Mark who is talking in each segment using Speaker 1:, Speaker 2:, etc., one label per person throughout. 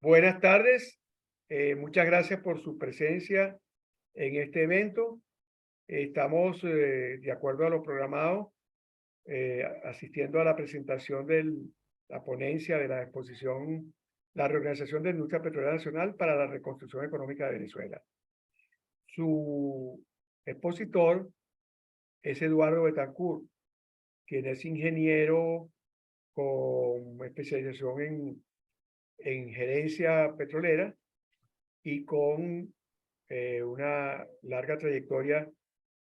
Speaker 1: Buenas tardes, muchas gracias por su presencia en este evento. Estamos, de acuerdo a lo programado, asistiendo a la presentación de la ponencia de la exposición La reorganización de la industria petrolera nacional para la reconstrucción económica de Venezuela. Su expositor es Eduardo Betancourt, quien es ingeniero con especialización en gerencia petrolera y con una larga trayectoria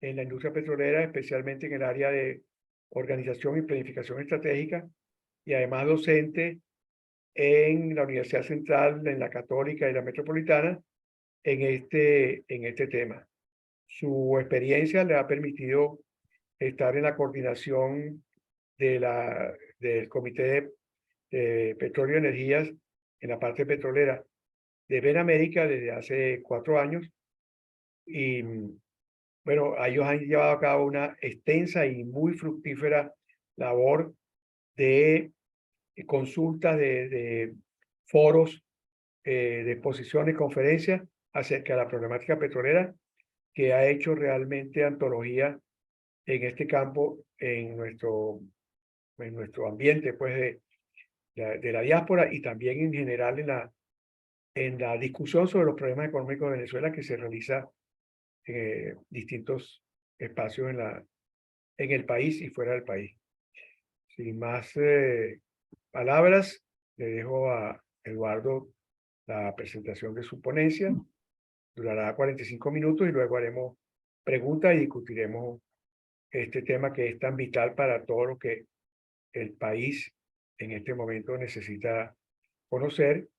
Speaker 1: en la industria petrolera, especialmente en el área de organización y planificación estratégica, y además docente en la Universidad Central, en la Católica y la Metropolitana, en este tema. Su experiencia le ha permitido estar en la coordinación del Comité de Petróleo y Energías en la parte petrolera de Benamérica desde hace 4 años. Y bueno, ellos han llevado a cabo una extensa y muy fructífera labor de consultas, de foros, de exposiciones, conferencias acerca de la problemática petrolera, que ha hecho realmente antología en este campo, en nuestro ambiente, pues, de la diáspora, y también en general en la discusión sobre los problemas económicos de Venezuela que se realiza en distintos espacios en el país y fuera del país. Sin más palabras, le dejo a Eduardo la presentación de su ponencia. Durará 45 minutos y luego haremos preguntas y discutiremos este tema que es tan vital para todo lo que el país en este momento necesita conocer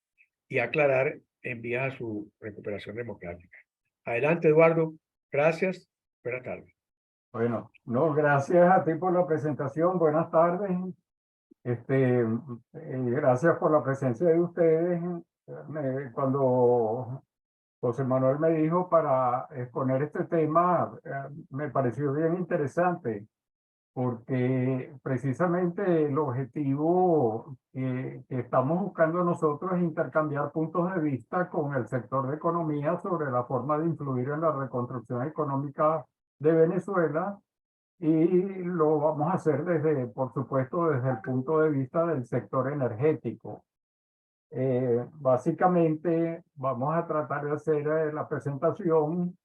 Speaker 1: y aclarar en vías a su recuperación democrática. Adelante, Eduardo. Gracias. Buenas tardes.
Speaker 2: Bueno, no, gracias a ti por la presentación. Buenas tardes. Gracias por la presencia de ustedes. Cuando José Manuel me dijo para exponer este tema, me pareció bien interesante, porque precisamente el objetivo que estamos buscando nosotros es intercambiar puntos de vista con el sector de economía sobre la forma de influir en la reconstrucción económica de Venezuela. Y lo vamos a hacer desde, por supuesto, desde el punto de vista del sector energético. Básicamente, vamos a tratar de hacer la presentación.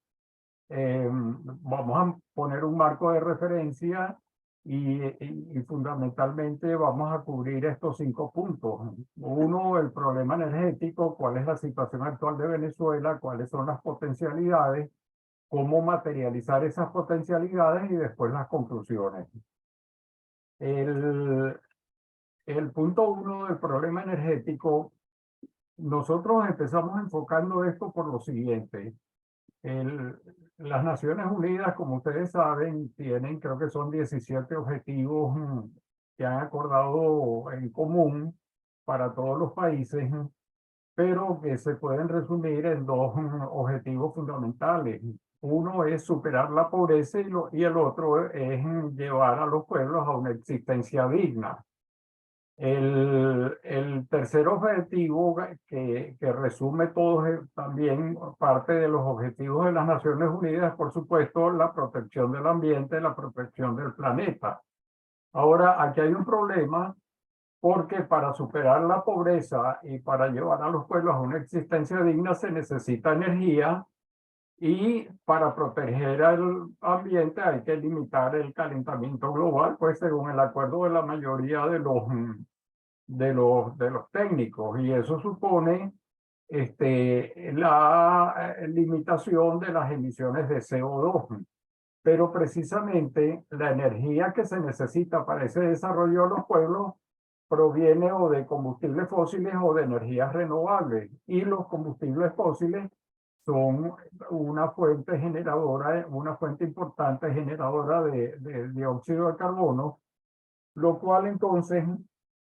Speaker 2: Vamos a poner un marco de referencia y fundamentalmente vamos a cubrir estos 5 puntos. Uno, el problema energético, cuál es la situación actual de Venezuela, cuáles son las potencialidades, cómo materializar esas potencialidades y después las conclusiones. El, el punto 1 del problema energético, nosotros empezamos enfocando esto por lo siguiente. Las Naciones Unidas, como ustedes saben, tienen, creo que son 17 objetivos que han acordado en común para todos los países, pero que se pueden resumir en 2 objetivos fundamentales. Uno es superar la pobreza y el otro es llevar a los pueblos a una existencia digna. El tercer objetivo que resume todos, también parte de los objetivos de las Naciones Unidas, por supuesto, la protección del ambiente, la protección del planeta. Ahora, aquí hay un problema, porque para superar la pobreza y para llevar a los pueblos a una existencia digna se necesita energía, y para proteger al ambiente hay que limitar el calentamiento global, pues según el acuerdo de la mayoría de los técnicos, y eso supone la limitación de las emisiones de CO2. Pero precisamente la energía que se necesita para ese desarrollo de los pueblos proviene o de combustibles fósiles o de energías renovables, y los combustibles fósiles son una fuente generadora, una fuente importante generadora de dióxido de carbono, lo cual entonces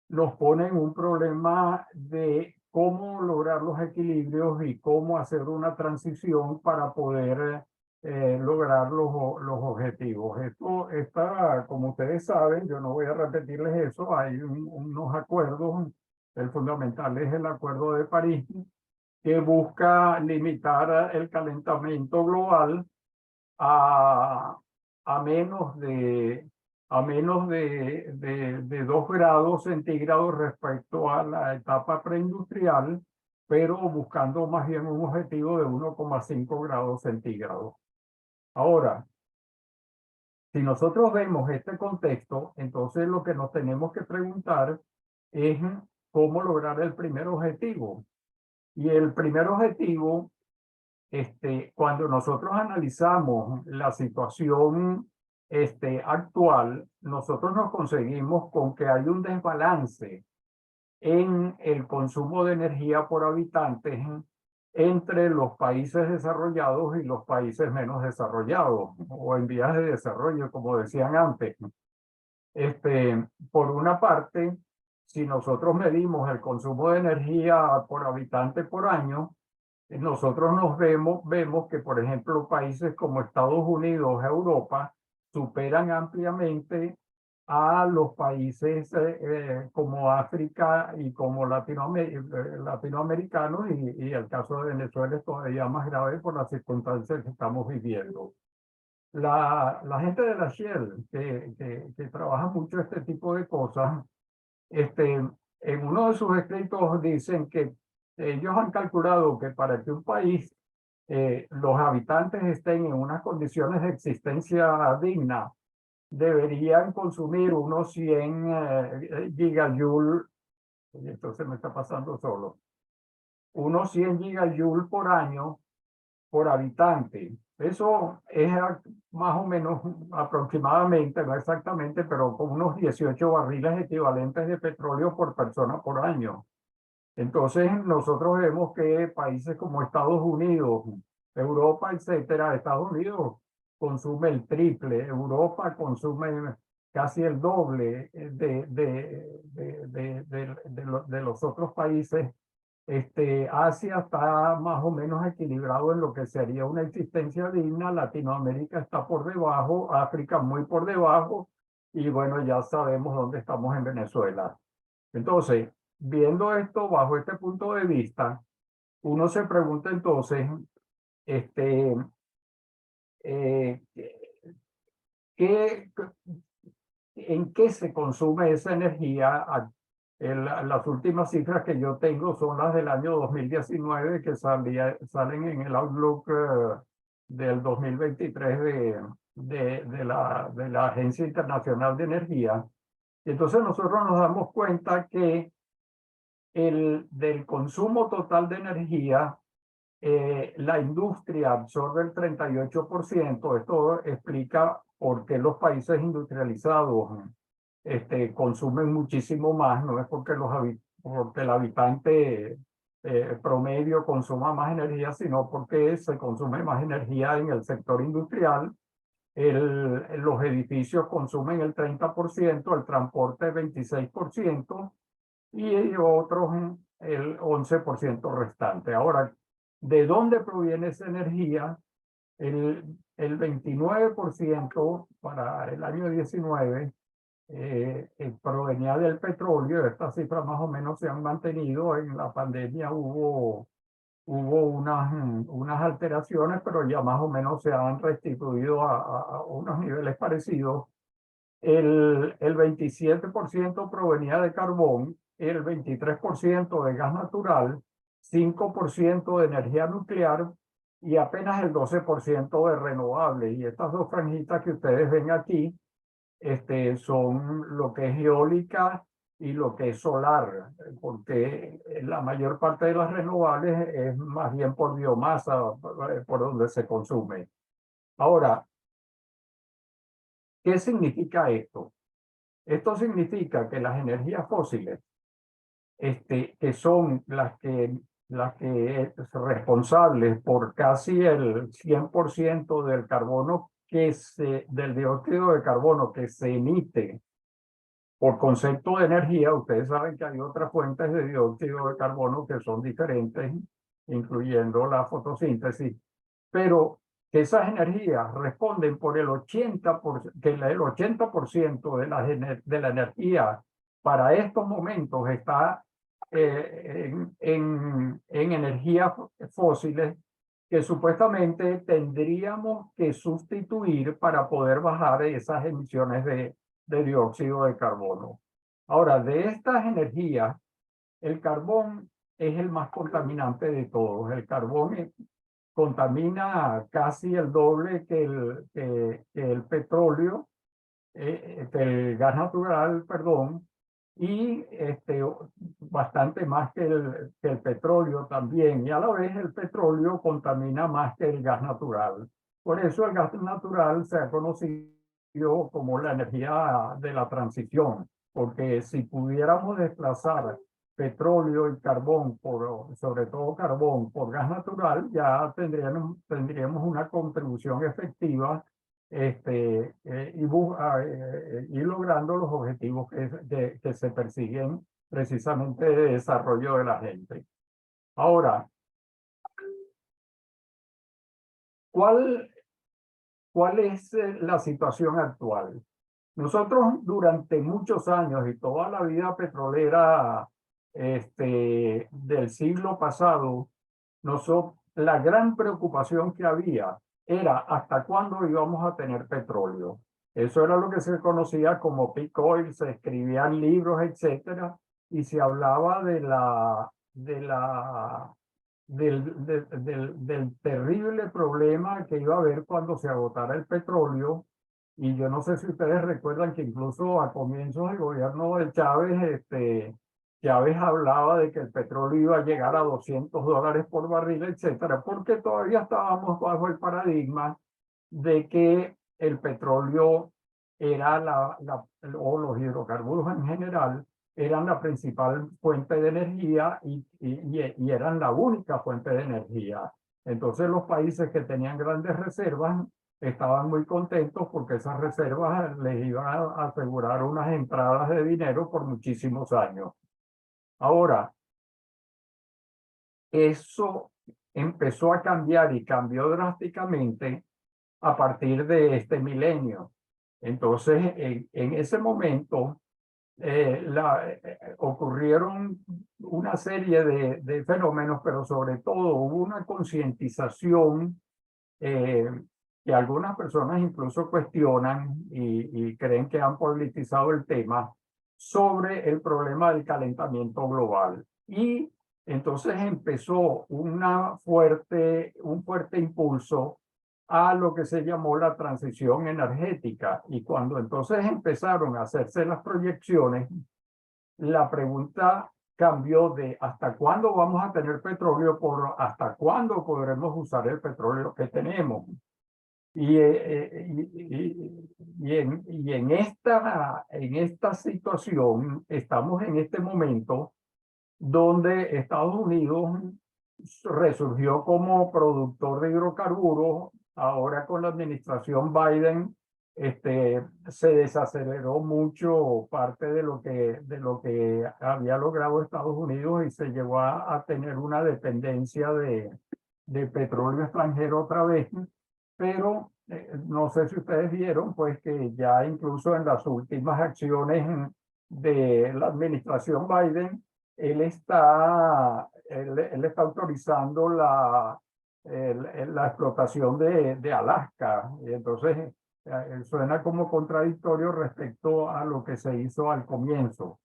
Speaker 2: nos pone en un problema de cómo lograr los equilibrios y cómo hacer una transición para poder lograr los objetivos. Esto está, como ustedes saben, yo no voy a repetirles eso, hay unos acuerdos El fundamental es el Acuerdo de París, que busca limitar el calentamiento global a, a menos de, de 2 grados centígrados respecto a la etapa preindustrial, pero buscando más bien un objetivo de 1,5 grados centígrados. Ahora, si nosotros vemos este contexto, entonces lo que nos tenemos que preguntar es cómo lograr el primer objetivo. Y el primer objetivo, cuando nosotros analizamos la situación actual, nosotros nos conseguimos con que hay un desbalance en el consumo de energía por habitante entre los países desarrollados y los países menos desarrollados o en vías de desarrollo, como decían antes. Por una parte, si nosotros medimos el consumo de energía por habitante por año, nosotros vemos que, por ejemplo, países como Estados Unidos, Europa, superan ampliamente a los países como África y como latinoamericanos, y el caso de Venezuela es todavía más grave por las circunstancias que estamos viviendo. La gente de la Shell, que trabaja mucho este tipo de cosas, en uno de sus escritos dicen que ellos han calculado que para que un país, los habitantes estén en unas condiciones de existencia digna, deberían consumir unos 100 gigajoules, y esto se me está pasando solo, unos 100 gigajoules por año por habitante. Eso es más o menos aproximadamente, no exactamente, pero con unos 18 barriles equivalentes de petróleo por persona por año. Entonces, nosotros vemos que países como Estados Unidos, Europa, etcétera, Estados Unidos consume el triple, Europa consume casi el doble de los otros países. Asia está más o menos equilibrado en lo que sería una existencia digna, Latinoamérica está por debajo, África muy por debajo, y bueno, ya sabemos dónde estamos en Venezuela. Entonces, viendo esto bajo este punto de vista, uno se pregunta entonces, eh, ¿qué, ¿en qué se consume esa energía? Las últimas cifras que yo tengo son las del año 2019 que salen en el Outlook del 2023 de la Agencia Internacional de Energía. Y entonces nosotros nos damos cuenta que del consumo total de energía, la industria absorbe el 38%. Esto explica por qué los países industrializados consumen muchísimo más. No es porque, porque el habitante promedio consuma más energía, sino porque se consume más energía en el sector industrial. Los edificios consumen el 30%, el transporte el 26%, y otros el 11% restante. Ahora, ¿de dónde proviene esa energía? El 29% para el año 19 provenía del petróleo. Estas cifras más o menos se han mantenido. En la pandemia hubo unas alteraciones, pero ya más o menos se han restituido a unos niveles parecidos. El 27% provenía de carbón, el 23% de gas natural, 5% de energía nuclear y apenas el 12% de renovables. Y estas dos franjitas que ustedes ven aquí son lo que es eólica y lo que es solar, porque la mayor parte de las renovables es más bien por biomasa, por donde se consume. Ahora, ¿qué significa esto? Esto significa que las energías fósiles, que son las que es responsables por casi el 100% del carbono del dióxido de carbono que se emite por concepto de energía. Ustedes saben que hay otras fuentes de dióxido de carbono que son diferentes, incluyendo la fotosíntesis, pero que esas energías responden por el 80%, que el 80% de la energía para estos momentos está en energías fósiles que supuestamente tendríamos que sustituir para poder bajar esas emisiones de dióxido de carbono. Ahora, de estas energías, el carbón es el más contaminante de todos. El carbón contamina casi el doble que el petróleo, que el gas natural, perdón, y bastante más que el petróleo también. Y a la vez el petróleo contamina más que el gas natural. Por eso el gas natural se ha conocido como la energía de la transición, porque si pudiéramos desplazar petróleo y carbón, sobre todo carbón, por gas natural, ya tendríamos una contribución efectiva y logrando los objetivos que se persiguen precisamente de desarrollo de la gente. Ahora, ¿cuál es la situación actual? Nosotros durante muchos años y toda la vida petrolera del siglo pasado, la gran preocupación que había era hasta cuándo íbamos a tener petróleo. Eso era lo que se conocía como peak oil, se escribían libros, etcétera, y se hablaba del terrible problema que iba a haber cuando se agotara el petróleo. Y yo no sé si ustedes recuerdan que incluso a comienzos del gobierno de Chávez, Chávez hablaba de que el petróleo iba a llegar a $200 por barril, etcétera, porque todavía estábamos bajo el paradigma de que el petróleo era o los hidrocarburos en general eran la principal fuente de energía y eran la única fuente de energía. Entonces los países que tenían grandes reservas estaban muy contentos porque esas reservas les iban a asegurar unas entradas de dinero por muchísimos años. Ahora, eso empezó a cambiar y cambió drásticamente a partir de este milenio. Entonces, en ese momento, ocurrieron una serie de fenómenos, pero sobre todo hubo una concientización que algunas personas incluso cuestionan y creen que han politizado el tema sobre el problema del calentamiento global. Y entonces empezó un fuerte impulso a lo que se llamó la transición energética. Y cuando entonces empezaron a hacerse las proyecciones, la pregunta cambió de ¿hasta cuándo vamos a tener petróleo? Por ¿hasta cuándo podremos usar el petróleo que tenemos? Y en esta situación estamos en este momento donde Estados Unidos resurgió como productor de hidrocarburos. Ahora con la administración Biden se desaceleró mucho parte de lo que había logrado Estados Unidos y se llegó a tener una dependencia de petróleo extranjero otra vez. Pero no sé si ustedes vieron, pues que ya incluso en las últimas acciones de la administración Biden, él está autorizando la explotación de Alaska. Y entonces suena como contradictorio respecto a lo que se hizo al comienzo.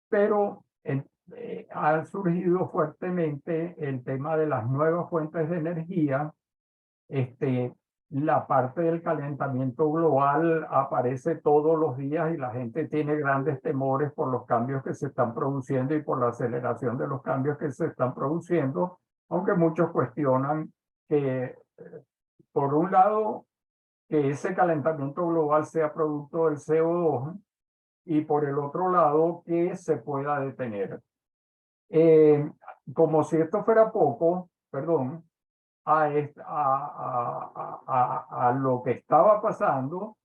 Speaker 2: Pero ha surgido fuertemente el tema de las nuevas fuentes de energía. La parte del calentamiento global aparece todos los días y la gente tiene grandes temores por los cambios que se están produciendo y por la aceleración de los cambios que se están produciendo, aunque muchos cuestionan que, por un lado, que ese calentamiento global sea producto del CO2 y por el otro lado, que se pueda detener. Como si esto fuera poco, perdón, a lo que estaba pasando,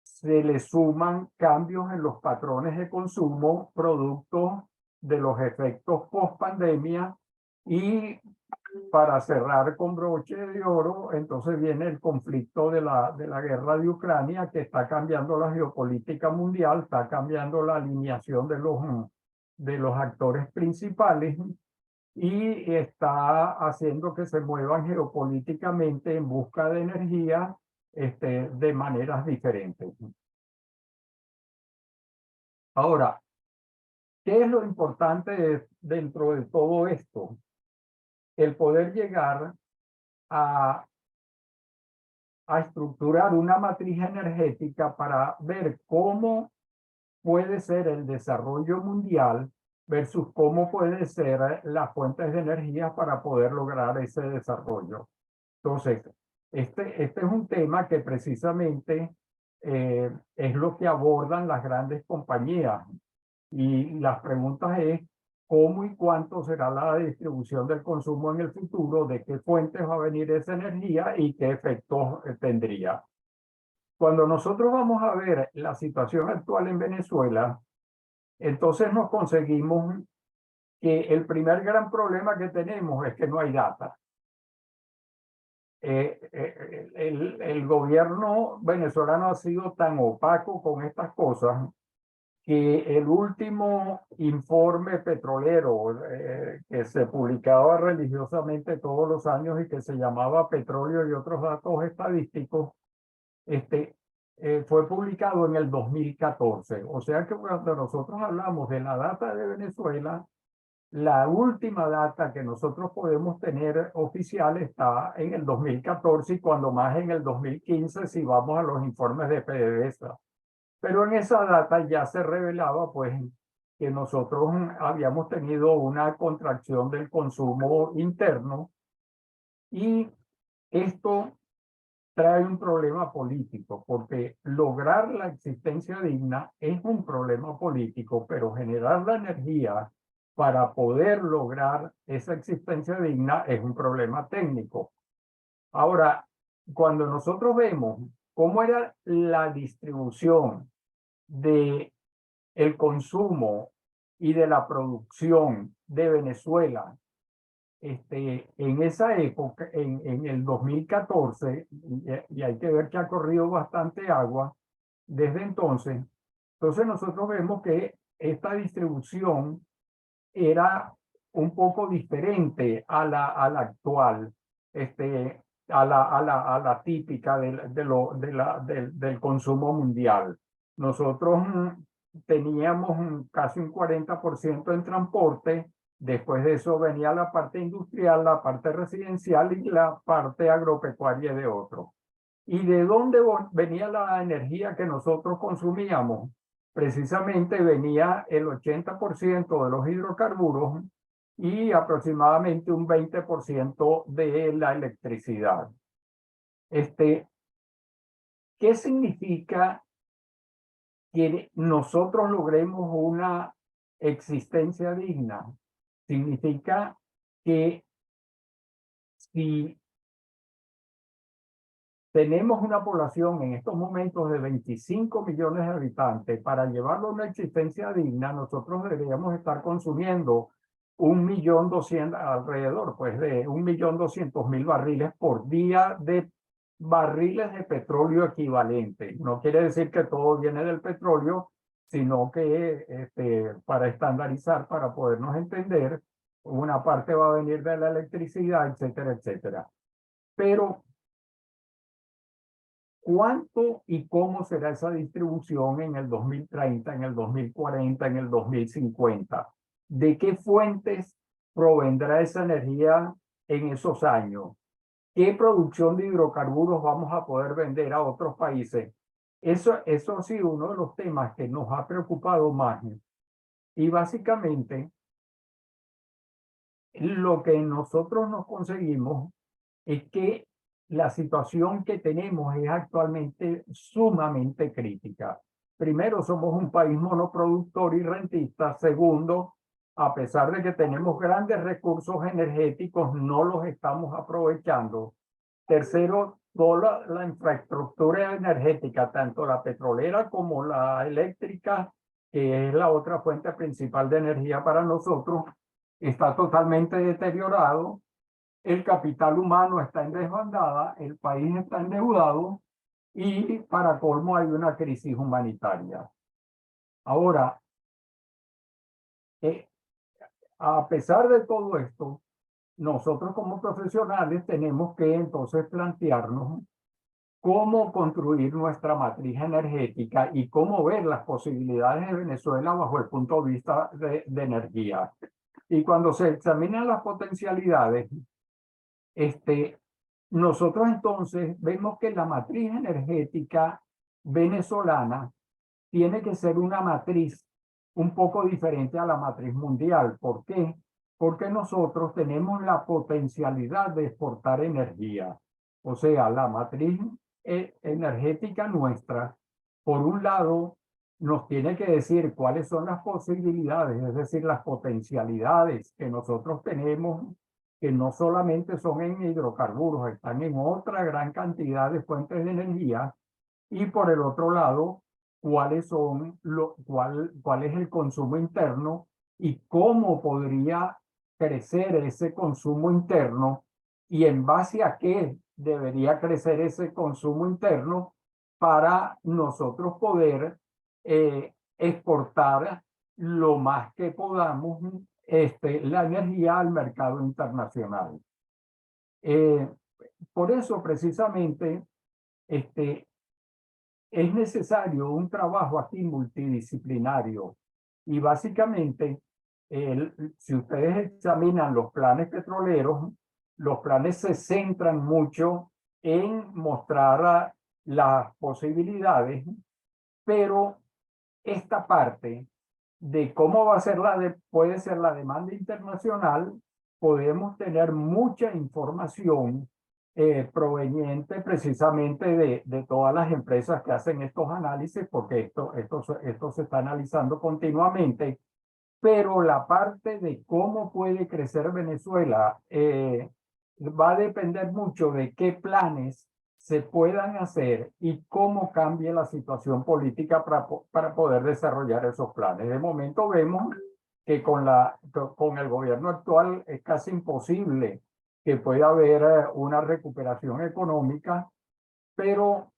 Speaker 2: se le suman cambios en los patrones de consumo, producto de los efectos post pandemia. Y para cerrar con broche de oro, entonces viene el conflicto de la guerra de Ucrania, que está cambiando la geopolítica mundial, está cambiando la alineación de los actores principales y está haciendo que se muevan geopolíticamente en busca de energía de maneras diferentes. Ahora, ¿qué es lo importante dentro de todo esto? El poder llegar a estructurar una matriz energética para ver cómo puede ser el desarrollo mundial versus cómo puede ser las fuentes de energía para poder lograr ese desarrollo. Entonces, este es un tema que precisamente es lo que abordan las grandes compañías. Y las preguntas es, ¿cómo y cuánto será la distribución del consumo en el futuro? ¿De qué fuentes va a venir esa energía y qué efectos tendría? Cuando nosotros vamos a ver la situación actual en Venezuela, entonces nos conseguimos que el primer gran problema que tenemos es que no hay data. El gobierno venezolano ha sido tan opaco con estas cosas que el último informe petrolero que se publicaba religiosamente todos los años y que se llamaba Petróleo y otros datos estadísticos, fue publicado en el 2014. O sea que cuando nosotros hablamos de la data de Venezuela, la última data que nosotros podemos tener oficial está en el 2014 y cuando más en el 2015 si vamos a los informes de PDVSA. Pero en esa data ya se revelaba pues que nosotros habíamos tenido una contracción del consumo interno y esto trae un problema político, porque lograr la existencia digna es un problema político, pero generar la energía para poder lograr esa existencia digna es un problema técnico. Ahora, cuando nosotros vemos cómo era la distribución de el consumo y de la producción de Venezuela en esa época, en el 2014, y hay que ver que ha corrido bastante agua desde entonces, entonces nosotros vemos que esta distribución era un poco diferente a la actual, a la típica del consumo mundial. Nosotros teníamos casi un 40% en transporte. Después de eso venía la parte industrial, la parte residencial y la parte agropecuaria de otro. ¿Y de dónde venía la energía que nosotros consumíamos? Precisamente venía el 80% de los hidrocarburos y aproximadamente un 20% de la electricidad. ¿Qué significa que nosotros logremos una existencia digna? Significa que si tenemos una población en estos momentos de 25 millones de habitantes, para llevarlo a una existencia digna, nosotros deberíamos estar consumiendo 1.200.000, alrededor pues de 1.200.000 barriles por día de barriles de petróleo equivalente. No quiere decir que todo viene del petróleo, sino que para estandarizar, para podernos entender, una parte va a venir de la electricidad, etcétera, etcétera. Pero ¿cuánto y cómo será esa distribución en el 2030, en el 2040, en el 2050? ¿De qué fuentes provendrá esa energía en esos años? ¿Qué producción de hidrocarburos vamos a poder vender a otros países? Eso ha sido uno de los temas que nos ha preocupado más. Y básicamente, lo que nosotros nos conseguimos es que la situación que tenemos es actualmente sumamente crítica. Primero, somos un país monoproductor y rentista. Segundo, a pesar de que tenemos grandes recursos energéticos, no los estamos aprovechando. Tercero, toda la infraestructura energética, tanto la petrolera como la eléctrica, que es la otra fuente principal de energía para nosotros, está totalmente deteriorado. El capital humano está en desbandada, el país está endeudado y para colmo hay una crisis humanitaria. Ahora, a pesar de todo esto, nosotros como profesionales tenemos que entonces plantearnos cómo construir nuestra matriz energética y cómo ver las posibilidades de Venezuela bajo el punto de vista de energía. Y cuando se examinan las potencialidades, nosotros entonces vemos que la matriz energética venezolana tiene que ser una matriz un poco diferente a la matriz mundial. ¿Por qué? Porque nosotros tenemos la potencialidad de exportar energía. O sea, la matriz energética nuestra, por un lado, nos tiene que decir cuáles son las posibilidades, es decir, las potencialidades que nosotros tenemos, que no solamente son en hidrocarburos, están en otra gran cantidad de fuentes de energía. Y por el otro lado, cuáles son cuál es el consumo interno y cómo podría crecer ese consumo interno y en base a qué debería crecer ese consumo interno para nosotros poder exportar lo más que podamos la energía al mercado internacional. Por eso precisamente es necesario un trabajo aquí multidisciplinario y básicamente, si ustedes examinan los planes petroleros, los planes se centran mucho en mostrar las posibilidades, pero esta parte de cómo va a ser puede ser la demanda internacional, podemos tener mucha información proveniente precisamente de todas las empresas que hacen estos análisis, porque esto se está analizando continuamente, pero la parte de cómo puede crecer Venezuela va a depender mucho de qué planes se puedan hacer y cómo cambie la situación política para poder desarrollar esos planes. De momento vemos que con el gobierno actual es casi imposible que pueda haber una recuperación económica, pero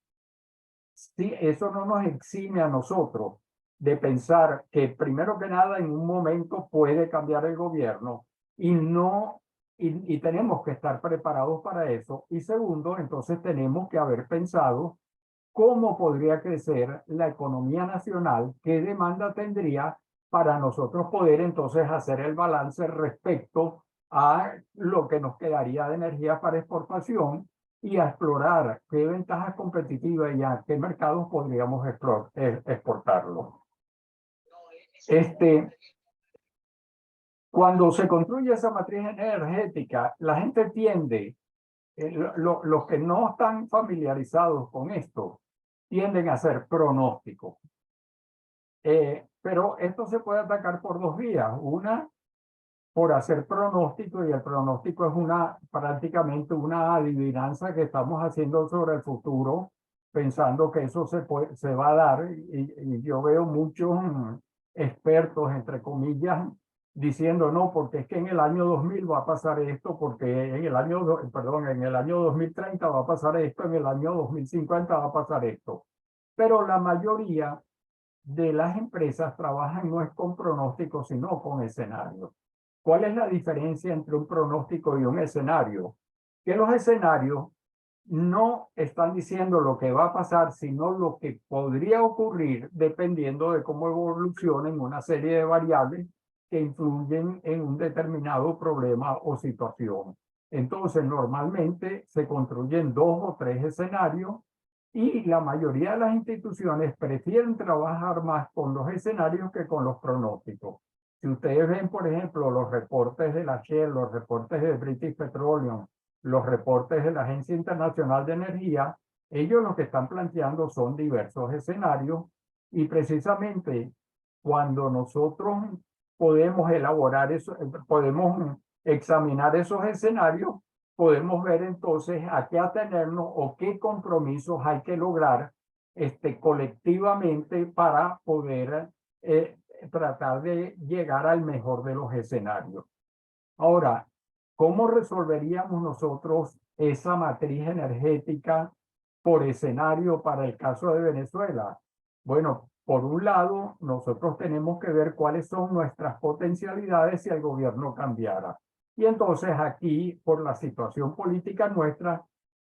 Speaker 2: sí, eso no nos exime a nosotros de pensar que primero que nada en un momento puede cambiar el gobierno y tenemos que estar preparados para eso. Y segundo, entonces tenemos que haber pensado cómo podría crecer la economía nacional, qué demanda tendría para nosotros poder entonces hacer el balance respecto a lo que nos quedaría de energía para exportación y a explorar qué ventajas competitivas y a qué mercados podríamos exportarlo. Cuando se construye esa matriz energética, la gente tiende, los que no están familiarizados con esto, tienden a hacer pronósticos. Pero esto se puede atacar por dos vías. Una, por hacer pronóstico, y el pronóstico es prácticamente una adivinanza que estamos haciendo sobre el futuro, pensando que eso se va a dar. Y yo veo muchos expertos, entre comillas, diciendo no, porque es que en el año 2000 va a pasar esto, porque en el año 2030 va a pasar esto, en el año 2050 va a pasar esto. Pero la mayoría de las empresas trabajan no es con pronósticos, sino con escenarios. ¿Cuál es la diferencia entre un pronóstico y un escenario? Que los escenarios no están diciendo lo que va a pasar, sino lo que podría ocurrir dependiendo de cómo evolucionen una serie de variables que influyen en un determinado problema o situación. Entonces, normalmente se construyen 2 o 3 escenarios y la mayoría de las instituciones prefieren trabajar más con los escenarios que con los pronósticos. Si ustedes ven, por ejemplo, los reportes de la Shell, los reportes de British Petroleum, los reportes de la Agencia Internacional de Energía, ellos lo que están planteando son diversos escenarios y precisamente cuando nosotros podemos elaborar eso, podemos examinar esos escenarios, podemos ver entonces a qué atenernos o qué compromisos hay que lograr colectivamente para poder tratar de llegar al mejor de los escenarios. Ahora, ¿cómo resolveríamos nosotros esa matriz energética por escenario para el caso de Venezuela? Bueno, por un lado, nosotros tenemos que ver cuáles son nuestras potencialidades si el gobierno cambiara. Y entonces aquí, por la situación política nuestra,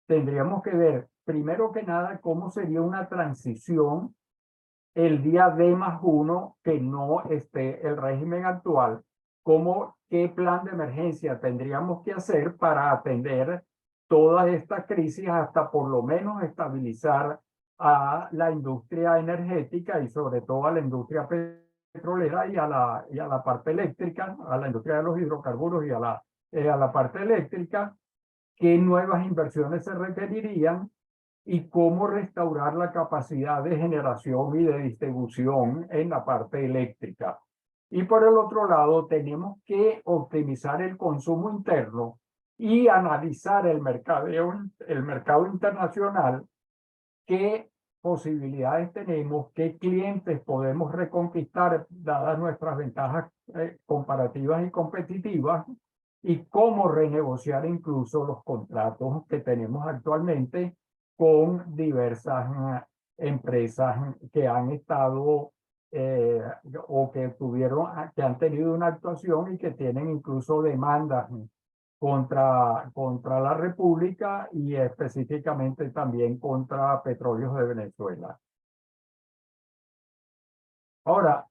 Speaker 2: tendríamos que ver, primero que nada, cómo sería una transición el día D+1 que no esté el régimen actual, qué plan de emergencia tendríamos que hacer para atender toda esta crisis hasta por lo menos estabilizar a la industria energética y sobre todo a la industria petrolera y a la parte eléctrica, a la industria de los hidrocarburos y a la parte eléctrica, qué nuevas inversiones se requerirían y cómo restaurar la capacidad de generación y de distribución en la parte eléctrica. Y por el otro lado, tenemos que optimizar el consumo interno y analizar el mercado internacional, qué posibilidades tenemos, qué clientes podemos reconquistar dadas nuestras ventajas comparativas y competitivas, y cómo renegociar incluso los contratos que tenemos actualmente con diversas empresas que han estado o que han tenido una actuación y que tienen incluso demandas contra la República y específicamente también contra Petróleos de Venezuela. Ahora,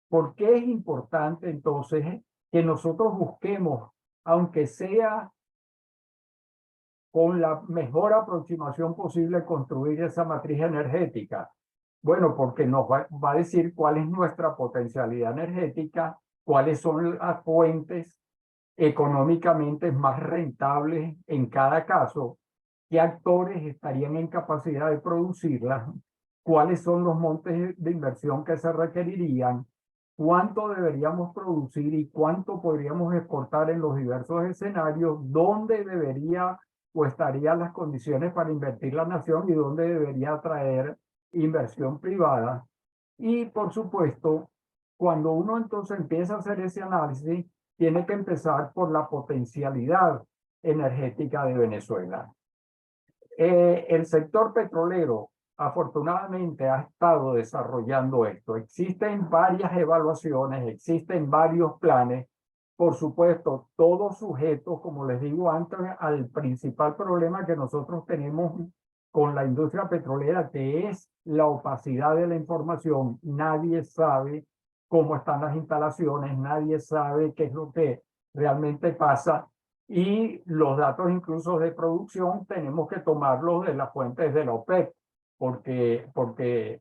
Speaker 2: ¿por qué es importante entonces que nosotros busquemos, aunque sea con la mejor aproximación posible, construir esa matriz energética? Bueno, porque nos va a decir cuál es nuestra potencialidad energética, cuáles son las fuentes económicamente más rentables en cada caso, qué actores estarían en capacidad de producirlas, cuáles son los montes de inversión que se requerirían, cuánto deberíamos producir y cuánto podríamos exportar en los diversos escenarios, dónde debería o estarían las condiciones para invertir la nación y dónde debería atraer inversión privada. Y por supuesto, cuando uno entonces empieza a hacer ese análisis, tiene que empezar por la potencialidad energética de Venezuela. El sector petrolero afortunadamente ha estado desarrollando esto. Existen varias evaluaciones, existen varios planes, por supuesto, todos sujetos, como les digo antes, al principal problema que nosotros tenemos con la industria petrolera, que es la opacidad de la información. Nadie sabe cómo están las instalaciones, nadie sabe qué es lo que realmente pasa. Y los datos incluso de producción tenemos que tomarlos de las fuentes de la OPEP, porque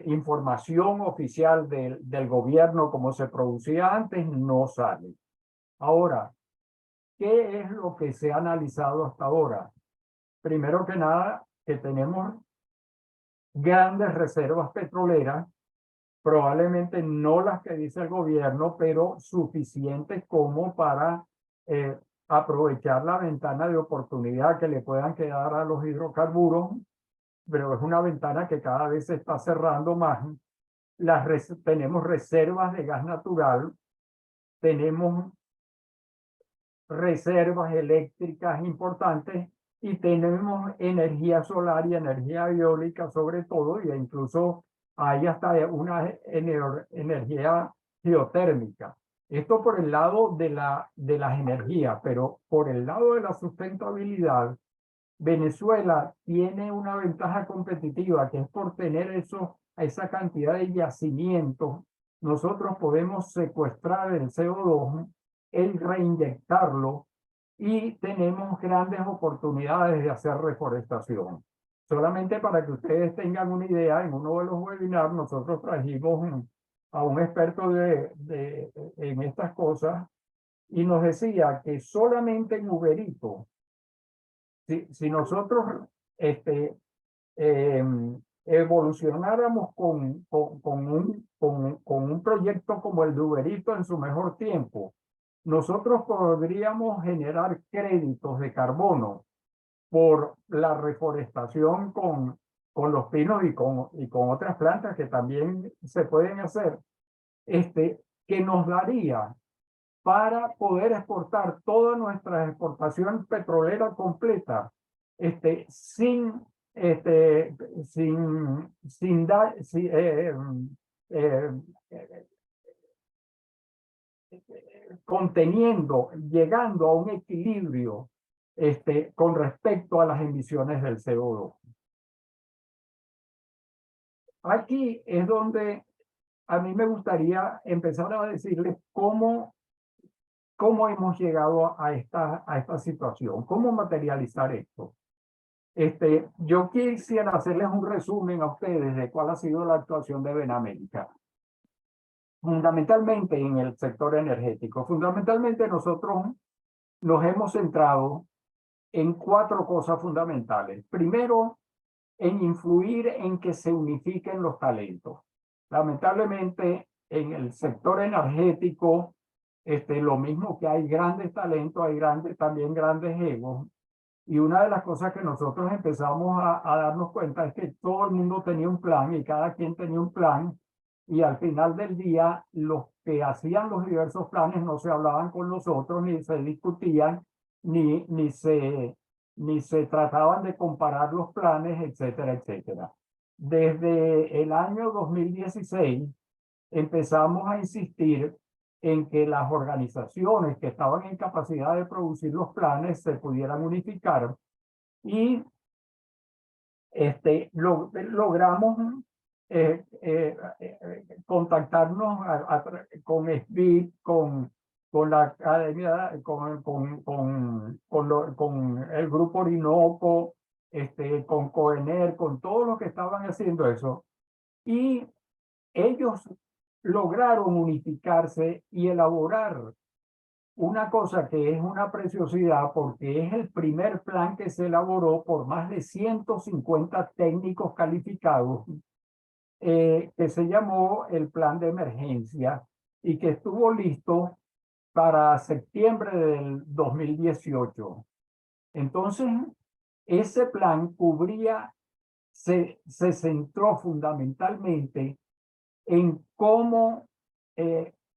Speaker 2: información oficial del gobierno como se producía antes no sale. Ahora, ¿qué es lo que se ha analizado hasta ahora? Primero que nada, que tenemos grandes reservas petroleras, probablemente no las que dice el gobierno, pero suficientes como para aprovechar la ventana de oportunidad que le puedan quedar a los hidrocarburos, pero es una ventana que cada vez se está cerrando más. Tenemos reservas de gas natural, tenemos reservas eléctricas importantes y tenemos energía solar y energía eólica sobre todo, e incluso hay hasta una energía geotérmica. Esto por el lado de las energías, pero por el lado de la sustentabilidad, Venezuela tiene una ventaja competitiva que es por tener esa cantidad de yacimientos. Nosotros podemos secuestrar el CO2, el reinyectarlo y tenemos grandes oportunidades de hacer reforestación. Solamente para que ustedes tengan una idea, en uno de los webinars nosotros trajimos a un experto en estas cosas y nos decía que solamente en Uberito, si nosotros evolucionáramos con un proyecto como el de Uberito en su mejor tiempo, nosotros podríamos generar créditos de carbono por la reforestación con los pinos y con otras plantas que también se pueden hacer, que nos daría para poder exportar toda nuestra exportación petrolera completa, sin sin dar, eh, conteniendo, llegando a un equilibrio con respecto a las emisiones del CO2. Aquí es donde a mí me gustaría empezar a decirles cómo hemos llegado a esta situación, cómo materializar esto. Yo quisiera hacerles un resumen a ustedes de cuál ha sido la actuación de Benamérica. Fundamentalmente en el sector energético. Fundamentalmente nosotros nos hemos centrado en 4 cosas fundamentales. Primero, en influir en que se unifiquen los talentos. Lamentablemente, en el sector energético, lo mismo que hay grandes talentos, hay también grandes egos. Y una de las cosas que nosotros empezamos a darnos cuenta es que todo el mundo tenía un plan y cada quien tenía un plan. Y al final del día, los que hacían los diversos planes no se hablaban con los otros, ni se discutían, ni se trataban de comparar los planes, etcétera, etcétera. Desde el año 2016 empezamos a insistir en que las organizaciones que estaban en capacidad de producir los planes se pudieran unificar y logramos contactarnos con SBIT, con la academia, con el grupo Orinoco, con Coener, con todos los que estaban haciendo eso. Y ellos lograron unificarse y elaborar una cosa que es una preciosidad porque es el primer plan que se elaboró por más de 150 técnicos calificados, que se llamó el plan de emergencia y que estuvo listo para septiembre del 2018. Entonces, ese plan se centró fundamentalmente en cómo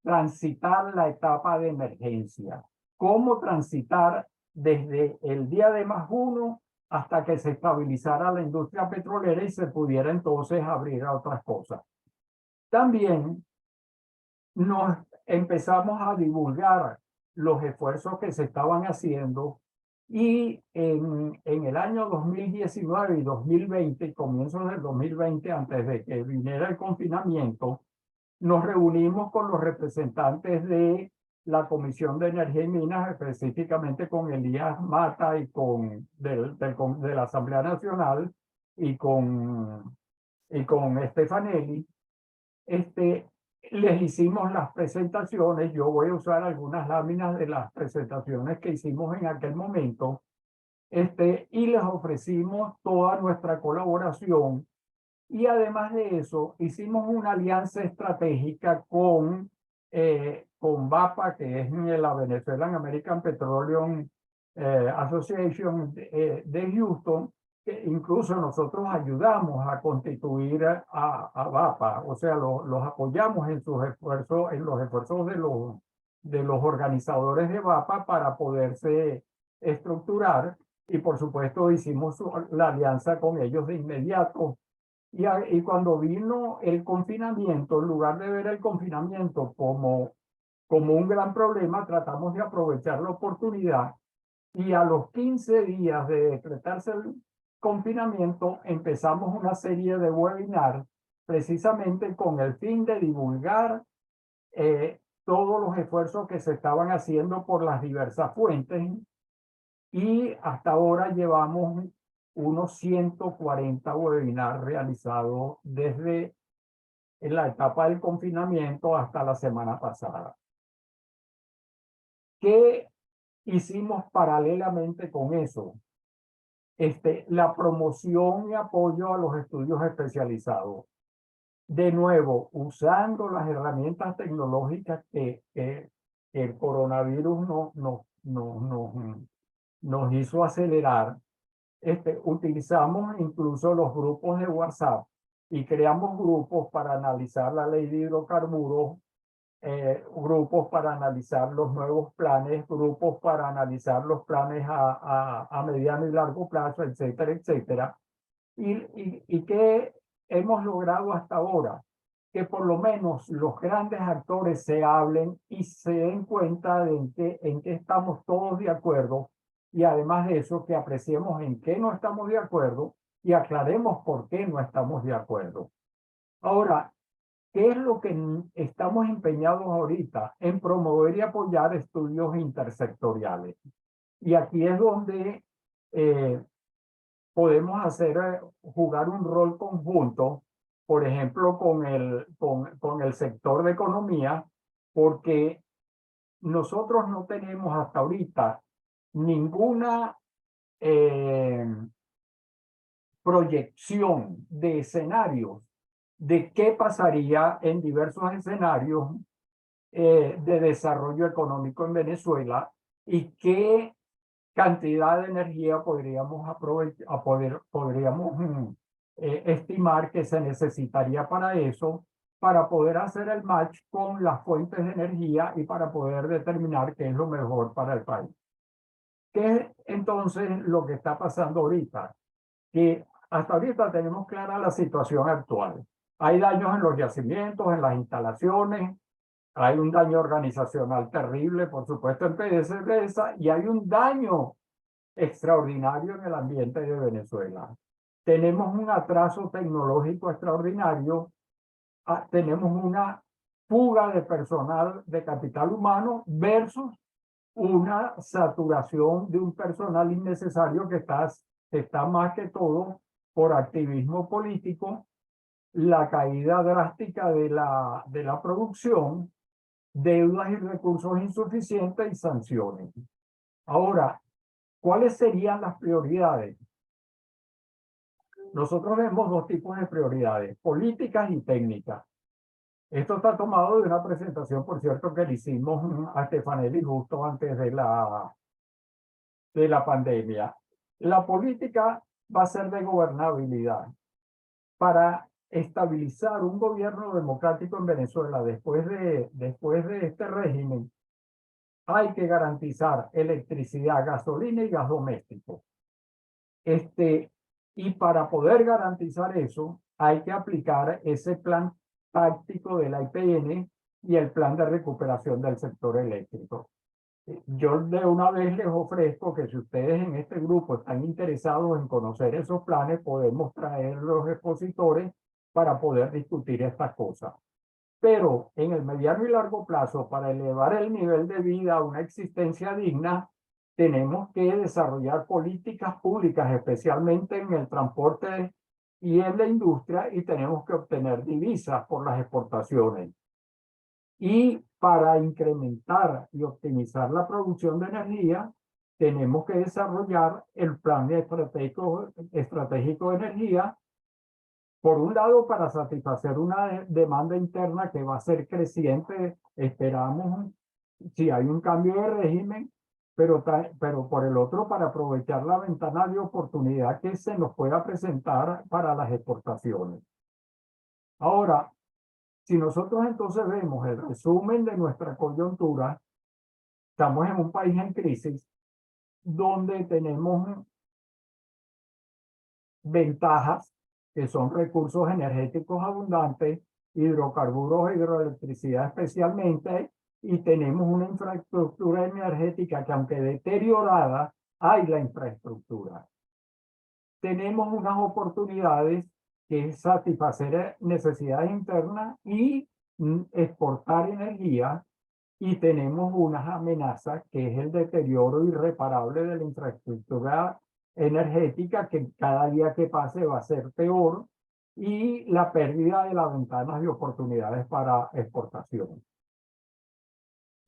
Speaker 2: transitar la etapa de emergencia, cómo transitar desde el día de +1 hasta que se estabilizara la industria petrolera y se pudiera entonces abrir a otras cosas. También nos empezamos a divulgar los esfuerzos que se estaban haciendo y en el año 2019 y 2020, comienzos del 2020, antes de que viniera el confinamiento, nos reunimos con los representantes de la Comisión de Energía y Minas, específicamente con Elías Mata y de la Asamblea Nacional y con Stefanelli. Les hicimos las presentaciones. Yo voy a usar algunas láminas de las presentaciones que hicimos en aquel momento, y les ofrecimos toda nuestra colaboración. Y además de eso, hicimos una alianza estratégica con VAPA, que es la Venezuelan American Petroleum Association de Houston, que incluso nosotros ayudamos a constituir a VAPA, o sea, los apoyamos en sus esfuerzos, en los esfuerzos de los organizadores de VAPA para poderse estructurar. Y por supuesto hicimos la alianza con ellos de inmediato. Y cuando vino el confinamiento, en lugar de ver el confinamiento como un gran problema, tratamos de aprovechar la oportunidad y a los 15 días de decretarse el confinamiento empezamos una serie de webinars precisamente con el fin de divulgar todos los esfuerzos que se estaban haciendo por las diversas fuentes y hasta ahora llevamos unos 140 webinars realizados desde la etapa del confinamiento hasta la semana pasada. ¿Qué hicimos paralelamente con eso? La promoción y apoyo a los estudios especializados. De nuevo, usando las herramientas tecnológicas que el coronavirus nos hizo acelerar. Utilizamos incluso los grupos de WhatsApp y creamos grupos para analizar la ley de hidrocarburos, grupos para analizar los nuevos planes, grupos para analizar los planes a mediano y largo plazo, etcétera, etcétera. ¿Y qué hemos logrado hasta ahora? Que por lo menos los grandes actores se hablen y se den cuenta de en qué estamos todos de acuerdo, y además de eso, que apreciemos en qué no estamos de acuerdo y aclaremos por qué no estamos de acuerdo. Ahora, ¿qué es lo que estamos empeñados ahorita? En promover y apoyar estudios intersectoriales. Y aquí es donde podemos jugar un rol conjunto, por ejemplo, con el sector de economía, porque nosotros no tenemos hasta ahorita ninguna eh, proyección de escenarios de qué pasaría en diversos escenarios de desarrollo económico en Venezuela y qué cantidad de energía podríamos estimar que se necesitaría para eso, para poder hacer el match con las fuentes de energía y para poder determinar qué es lo mejor para el país. ¿Qué es entonces lo que está pasando ahorita? Que hasta ahorita tenemos clara la situación actual. Hay daños en los yacimientos, en las instalaciones, hay un daño organizacional terrible, por supuesto, en PDVSA, y hay un daño extraordinario en el ambiente de Venezuela. Tenemos un atraso tecnológico extraordinario, tenemos una fuga de personal, de capital humano, versus una saturación de un personal innecesario que está más que todo por activismo político, la caída drástica de la producción, deudas y recursos insuficientes y sanciones. Ahora, ¿cuáles serían las prioridades? Nosotros vemos dos tipos de prioridades, políticas y técnicas. Esto está tomado de una presentación, por cierto, que le hicimos a Stefanelli justo antes de la pandemia. La política va a ser de gobernabilidad. Para estabilizar un gobierno democrático en Venezuela después de este régimen, hay que garantizar electricidad, gasolina y gas doméstico. Y para poder garantizar eso, hay que aplicar ese plan táctico de la IPN y el plan de recuperación del sector eléctrico. Yo de una vez les ofrezco que si ustedes en este grupo están interesados en conocer esos planes, podemos traer los expositores para poder discutir estas cosas. Pero en el mediano y largo plazo, para elevar el nivel de vida a una existencia digna, tenemos que desarrollar políticas públicas, especialmente en el transporte y en la industria, y tenemos que obtener divisas por las exportaciones. Y para incrementar y optimizar la producción de energía, tenemos que desarrollar el plan estratégico de energía, por un lado, para satisfacer una demanda interna que va a ser creciente, esperamos, si hay un cambio de régimen, pero por el otro, para aprovechar la ventana de oportunidad que se nos pueda presentar para las exportaciones. Ahora, si nosotros entonces vemos el resumen de nuestra coyuntura, estamos en un país en crisis donde tenemos ventajas que son recursos energéticos abundantes, hidrocarburos e hidroelectricidad especialmente, y tenemos una infraestructura energética que, aunque deteriorada, hay la infraestructura. Tenemos unas oportunidades que es satisfacer necesidades internas y exportar energía, y tenemos unas amenazas que es el deterioro irreparable de la infraestructura energética, que cada día que pase va a ser peor, y la pérdida de las ventanas de oportunidades para exportación.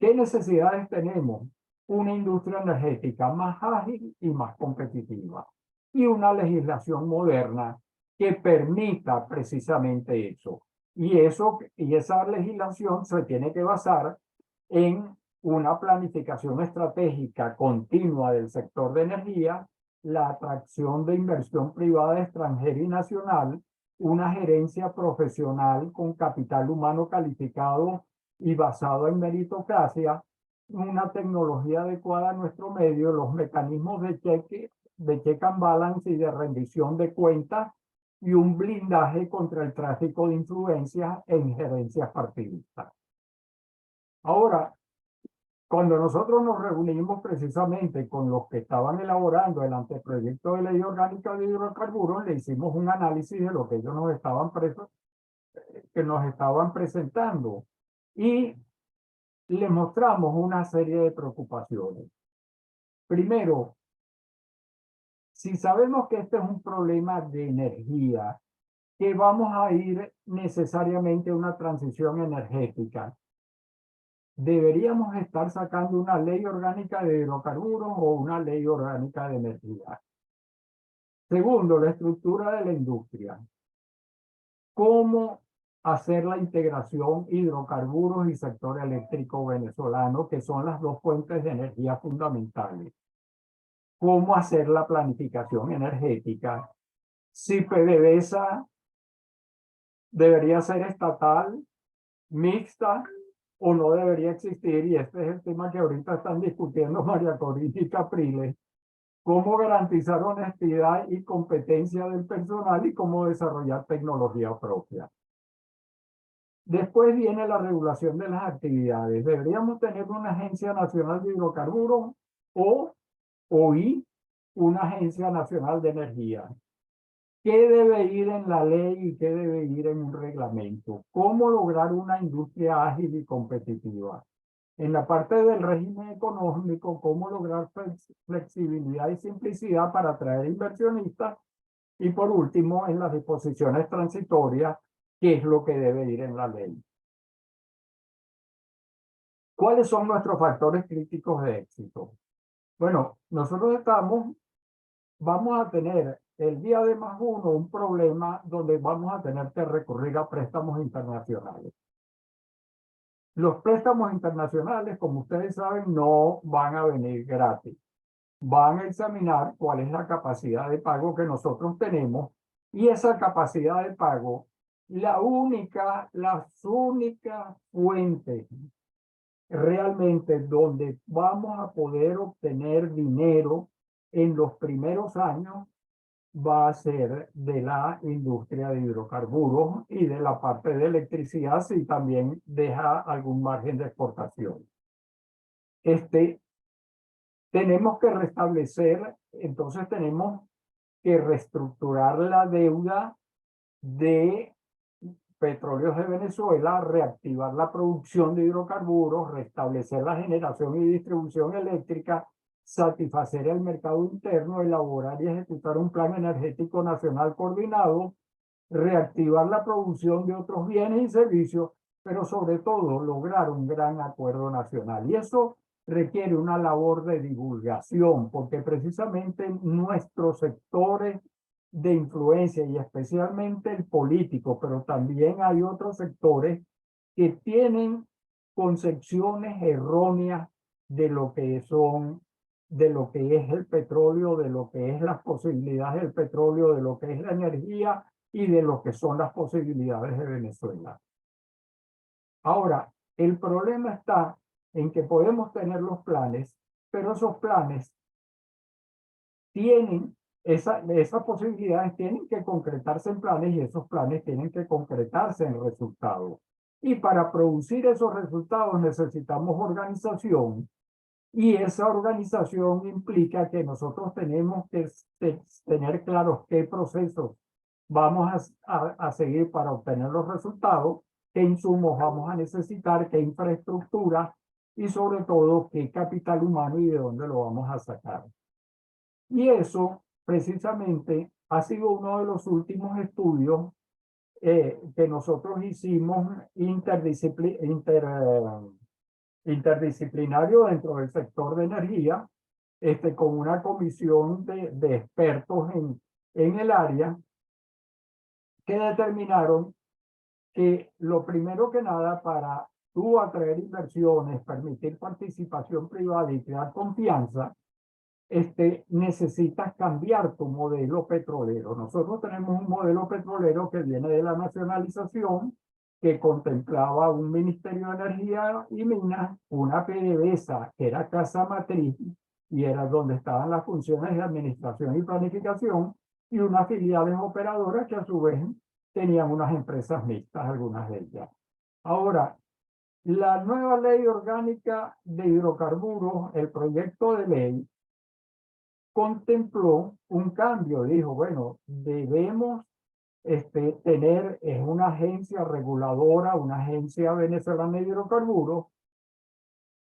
Speaker 2: ¿Qué necesidades tenemos? Una industria energética más ágil y más competitiva, y una legislación moderna que permita precisamente eso. Y esa legislación se tiene que basar en una planificación estratégica continua del sector de energía, la atracción de inversión privada extranjera y nacional, una gerencia profesional con capital humano calificado y basado en meritocracia, una tecnología adecuada a nuestro medio, los mecanismos de cheque de check and balance y de rendición de cuentas y un blindaje contra el tráfico de influencias e injerencias partidistas. Ahora, cuando nosotros nos reunimos precisamente con los que estaban elaborando el anteproyecto de ley orgánica de hidrocarburos, le hicimos un análisis de lo que ellos nos estaban presentando y les mostramos una serie de preocupaciones. Primero, si sabemos que este es un problema de energía, que vamos a ir necesariamente a una transición energética, deberíamos estar sacando una ley orgánica de hidrocarburos o una ley orgánica de energía. Segundo, la estructura de la industria. ¿Cómo hacer la integración hidrocarburos y sector eléctrico venezolano, que son las dos fuentes de energía fundamentales? ¿Cómo hacer la planificación energética? Si PDVSA debería ser estatal, mixta, o no debería existir, y este es el tema que ahorita están discutiendo María Corina y Capriles, cómo garantizar honestidad y competencia del personal y cómo desarrollar tecnología propia. Después viene la regulación de las actividades. Deberíamos tener una Agencia Nacional de Hidrocarburos o OI, una Agencia Nacional de Energía. ¿Qué debe ir en la ley y qué debe ir en un reglamento? ¿Cómo lograr una industria ágil y competitiva? En la parte del régimen económico, ¿cómo lograr flexibilidad y simplicidad para atraer inversionistas? Y por último, en las disposiciones transitorias, ¿qué es lo que debe ir en la ley? ¿Cuáles son nuestros factores críticos de éxito? Bueno, nosotros vamos a tener el día de +1 un problema donde vamos a tener que recurrir a préstamos internacionales. Los préstamos internacionales, como ustedes saben, no van a venir gratis. Van a examinar cuál es la capacidad de pago que nosotros tenemos y esa capacidad de pago, las únicas fuentes realmente donde vamos a poder obtener dinero en los primeros años va a ser de la industria de hidrocarburos y de la parte de electricidad, si también deja algún margen de exportación. Tenemos que restablecer, entonces tenemos que reestructurar la deuda de Petróleos de Venezuela, reactivar la producción de hidrocarburos, restablecer la generación y distribución eléctrica, satisfacer el mercado interno, elaborar y ejecutar un plan energético nacional coordinado, reactivar la producción de otros bienes y servicios, pero sobre todo lograr un gran acuerdo nacional. Y eso requiere una labor de divulgación, porque precisamente nuestros sectores de influencia y especialmente el político, pero también hay otros sectores que tienen concepciones erróneas de lo que son, de lo que es el petróleo, de lo que es las posibilidades del petróleo, de lo que es la energía y de lo que son las posibilidades de Venezuela. Ahora, el problema está en que podemos tener los planes, pero esos planes tienen, esas posibilidades tienen que concretarse en planes y esos planes tienen que concretarse en resultados. Y para producir esos resultados necesitamos organización y esa organización implica que nosotros tenemos que tener claros qué procesos vamos a seguir para obtener los resultados, qué insumos vamos a necesitar, qué infraestructura y sobre todo qué capital humano y de dónde lo vamos a sacar. Y eso precisamente ha sido uno de los últimos estudios que nosotros hicimos interdisciplinario dentro del sector de energía, con una comisión de expertos en el área que determinaron que lo primero que nada para tú atraer inversiones, permitir participación privada y crear confianza, necesitas cambiar tu modelo petrolero. Nosotros tenemos un modelo petrolero que viene de la nacionalización, que contemplaba un Ministerio de Energía y Minas, una PDVSA que era casa matriz y era donde estaban las funciones de administración y planificación, y unas filiales operadoras que a su vez tenían unas empresas mixtas, algunas de ellas. Ahora, la nueva ley orgánica de hidrocarburos, el proyecto de ley, contempló un cambio. Dijo, bueno, debemos tener una agencia reguladora, una agencia venezolana de hidrocarburos.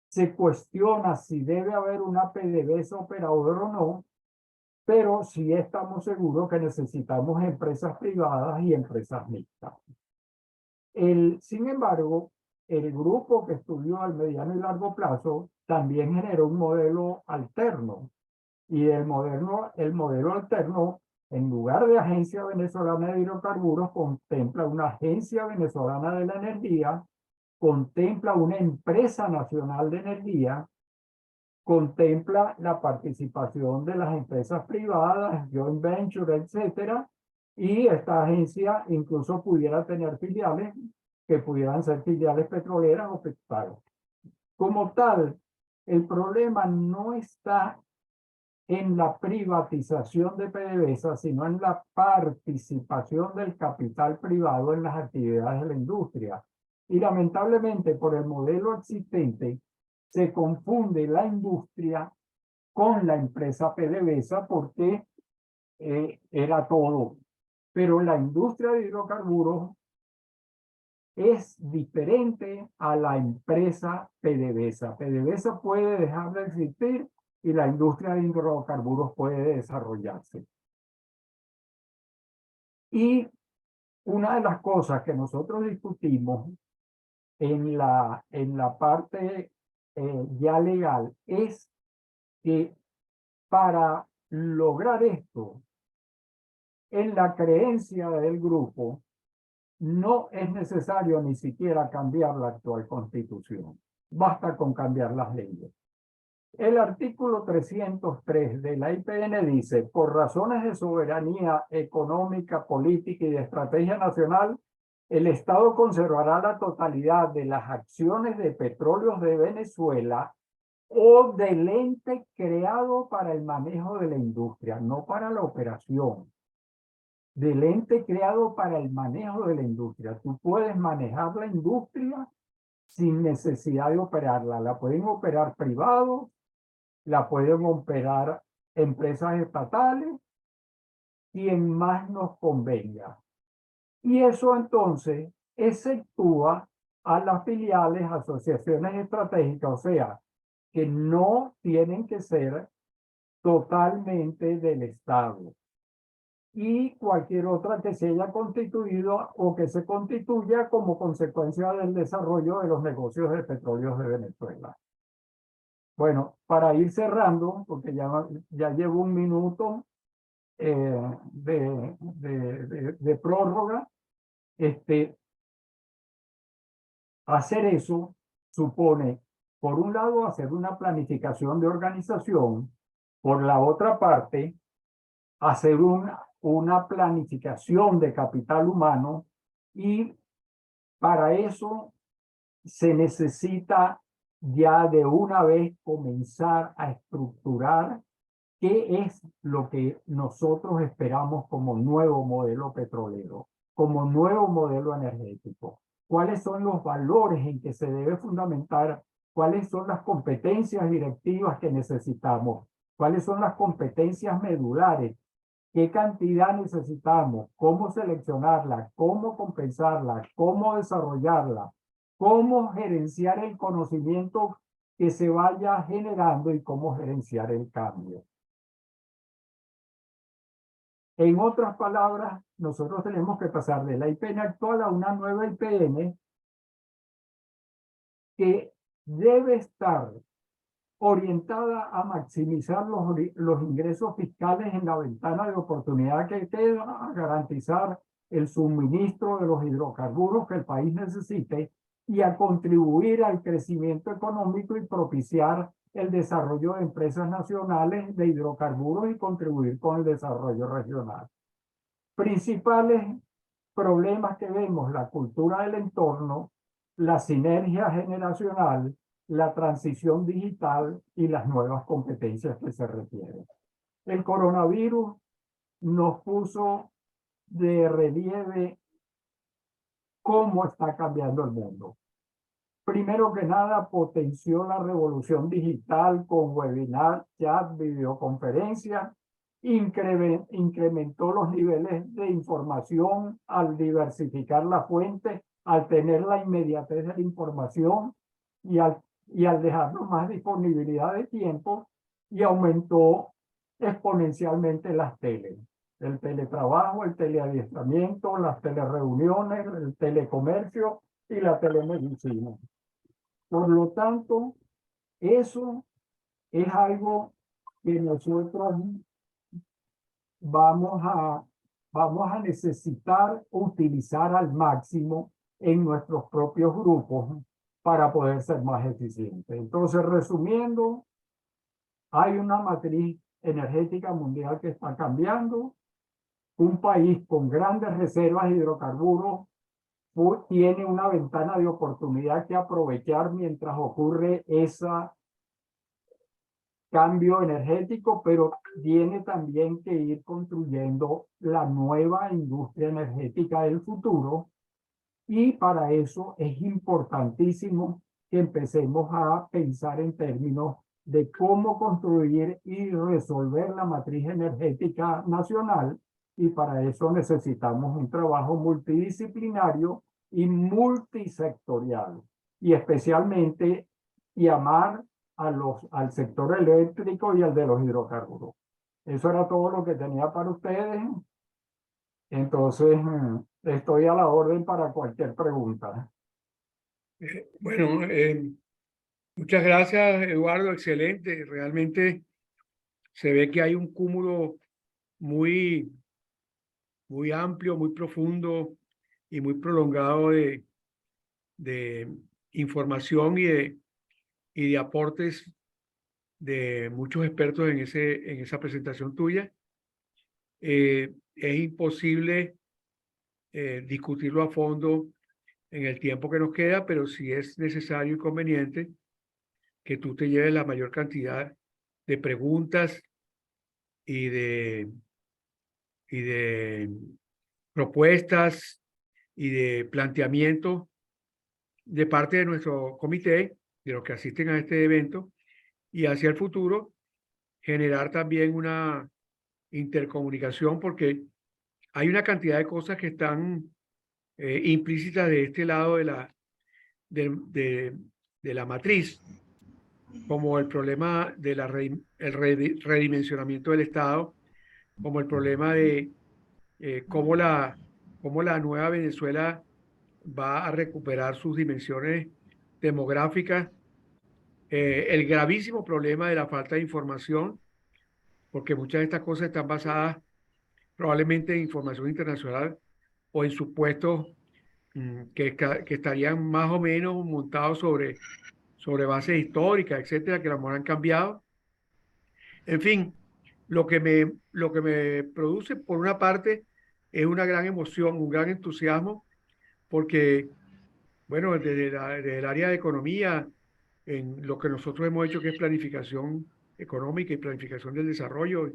Speaker 2: Se cuestiona si debe haber una PDVSA operadora o no, pero sí estamos seguros que necesitamos empresas privadas y empresas mixtas. Sin embargo, el grupo que estudió al mediano y largo plazo también generó un modelo alterno. Y el modelo alterno, en lugar de Agencia Venezolana de Hidrocarburos, contempla una Agencia Venezolana de la Energía, contempla una empresa nacional de energía, contempla la participación de las empresas privadas, joint venture, etcétera, y esta agencia incluso pudiera tener filiales que pudieran ser filiales petroleras o petrolíferas. Como tal, el problema no está en la privatización de PDVSA, sino en la participación del capital privado en las actividades de la industria. Y lamentablemente, por el modelo existente, se confunde la industria con la empresa PDVSA porque era todo. Pero la industria de hidrocarburos es diferente a la empresa PDVSA. PDVSA puede dejar de existir y la industria de hidrocarburos puede desarrollarse. Y una de las cosas que nosotros discutimos en la parte ya legal es que para lograr esto, en la creencia del grupo, no es necesario ni siquiera cambiar la actual constitución. Basta con cambiar las leyes. El artículo 303 de la IPN dice, por razones de soberanía económica, política y de estrategia nacional, el Estado conservará la totalidad de las acciones de Petróleos de Venezuela o del ente creado para el manejo de la industria, no para la operación. Del ente creado para el manejo de la industria. Tú puedes manejar la industria sin necesidad de operarla. La pueden operar privados, la pueden operar empresas estatales, quien más nos convenga. Y eso entonces exceptúa a las filiales, asociaciones estratégicas, o sea, que no tienen que ser totalmente del Estado. Y cualquier otra que se haya constituido o que se constituya como consecuencia del desarrollo de los negocios de petróleos de Venezuela. Bueno, para ir cerrando, porque ya llevo un minuto de prórroga, hacer eso supone, por un lado, hacer una planificación de organización, por la otra parte, hacer una planificación de capital humano, y para eso se necesita ya de una vez comenzar a estructurar qué es lo que nosotros esperamos como nuevo modelo petrolero, como nuevo modelo energético. ¿Cuáles son los valores en que se debe fundamentar? ¿Cuáles son las competencias directivas que necesitamos? ¿Cuáles son las competencias medulares? ¿Qué cantidad necesitamos? ¿Cómo seleccionarla? ¿Cómo compensarla? ¿Cómo desarrollarla? ¿Cómo gerenciar el conocimiento que se vaya generando y cómo gerenciar el cambio? En otras palabras, nosotros tenemos que pasar de la IPN actual a una nueva IPN que debe estar orientada a maximizar los ingresos fiscales en la ventana de oportunidad que queda, a garantizar el suministro de los hidrocarburos que el país necesite y a contribuir al crecimiento económico y propiciar el desarrollo de empresas nacionales de hidrocarburos y contribuir con el desarrollo regional. Principales problemas que vemos: la cultura del entorno, la sinergia generacional, la transición digital y las nuevas competencias que se requieren. El coronavirus nos puso de relieve cómo está cambiando el mundo. Primero que nada, potenció la revolución digital con webinar, chat, videoconferencia, incrementó los niveles de información al diversificar la fuente, al tener la inmediatez de la información y al dejarnos más disponibilidad de tiempo, y aumentó exponencialmente las teles. El teletrabajo, el teleadiestramiento, las telereuniones, el telecomercio y la telemedicina. Por lo tanto, eso es algo que nosotros vamos a, vamos a necesitar utilizar al máximo en nuestros propios grupos para poder ser más eficientes. Entonces, resumiendo, hay una matriz energética mundial que está cambiando. Un país con grandes reservas de hidrocarburos tiene una ventana de oportunidad que aprovechar mientras ocurre ese cambio energético, pero tiene también que ir construyendo la nueva industria energética del futuro, y para eso es importantísimo que empecemos a pensar en términos de cómo construir y resolver la matriz energética nacional, y para eso necesitamos un trabajo multidisciplinario y multisectorial, y especialmente llamar al sector eléctrico y al de los hidrocarburos. Eso era todo lo que tenía para ustedes. Entonces, estoy a la orden para cualquier pregunta.
Speaker 1: Bueno, muchas gracias, Eduardo. Excelente. Realmente se ve que hay un cúmulo muy, muy amplio, muy profundo y muy prolongado de información y de aportes de muchos expertos en esa presentación tuya. Es imposible discutirlo a fondo en el tiempo que nos queda, pero sí es necesario y conveniente que tú te lleves la mayor cantidad de preguntas y de propuestas y de planteamientos de parte de nuestro comité, de los que asisten a este evento, y hacia el futuro generar también una intercomunicación, porque hay una cantidad de cosas que están implícitas de este lado de la matriz, como el problema de redimensionamiento del Estado, como el problema de cómo la nueva Venezuela va a recuperar sus dimensiones demográficas, el gravísimo problema de la falta de información, porque muchas de estas cosas están basadas probablemente en información internacional o en supuestos que estarían más o menos montados sobre bases históricas, etcétera, que a lo mejor han cambiado. En fin, lo que me produce, por una parte, es una gran emoción, un gran entusiasmo, porque, bueno, desde el área de economía, en lo que nosotros hemos hecho, que es planificación económica y planificación del desarrollo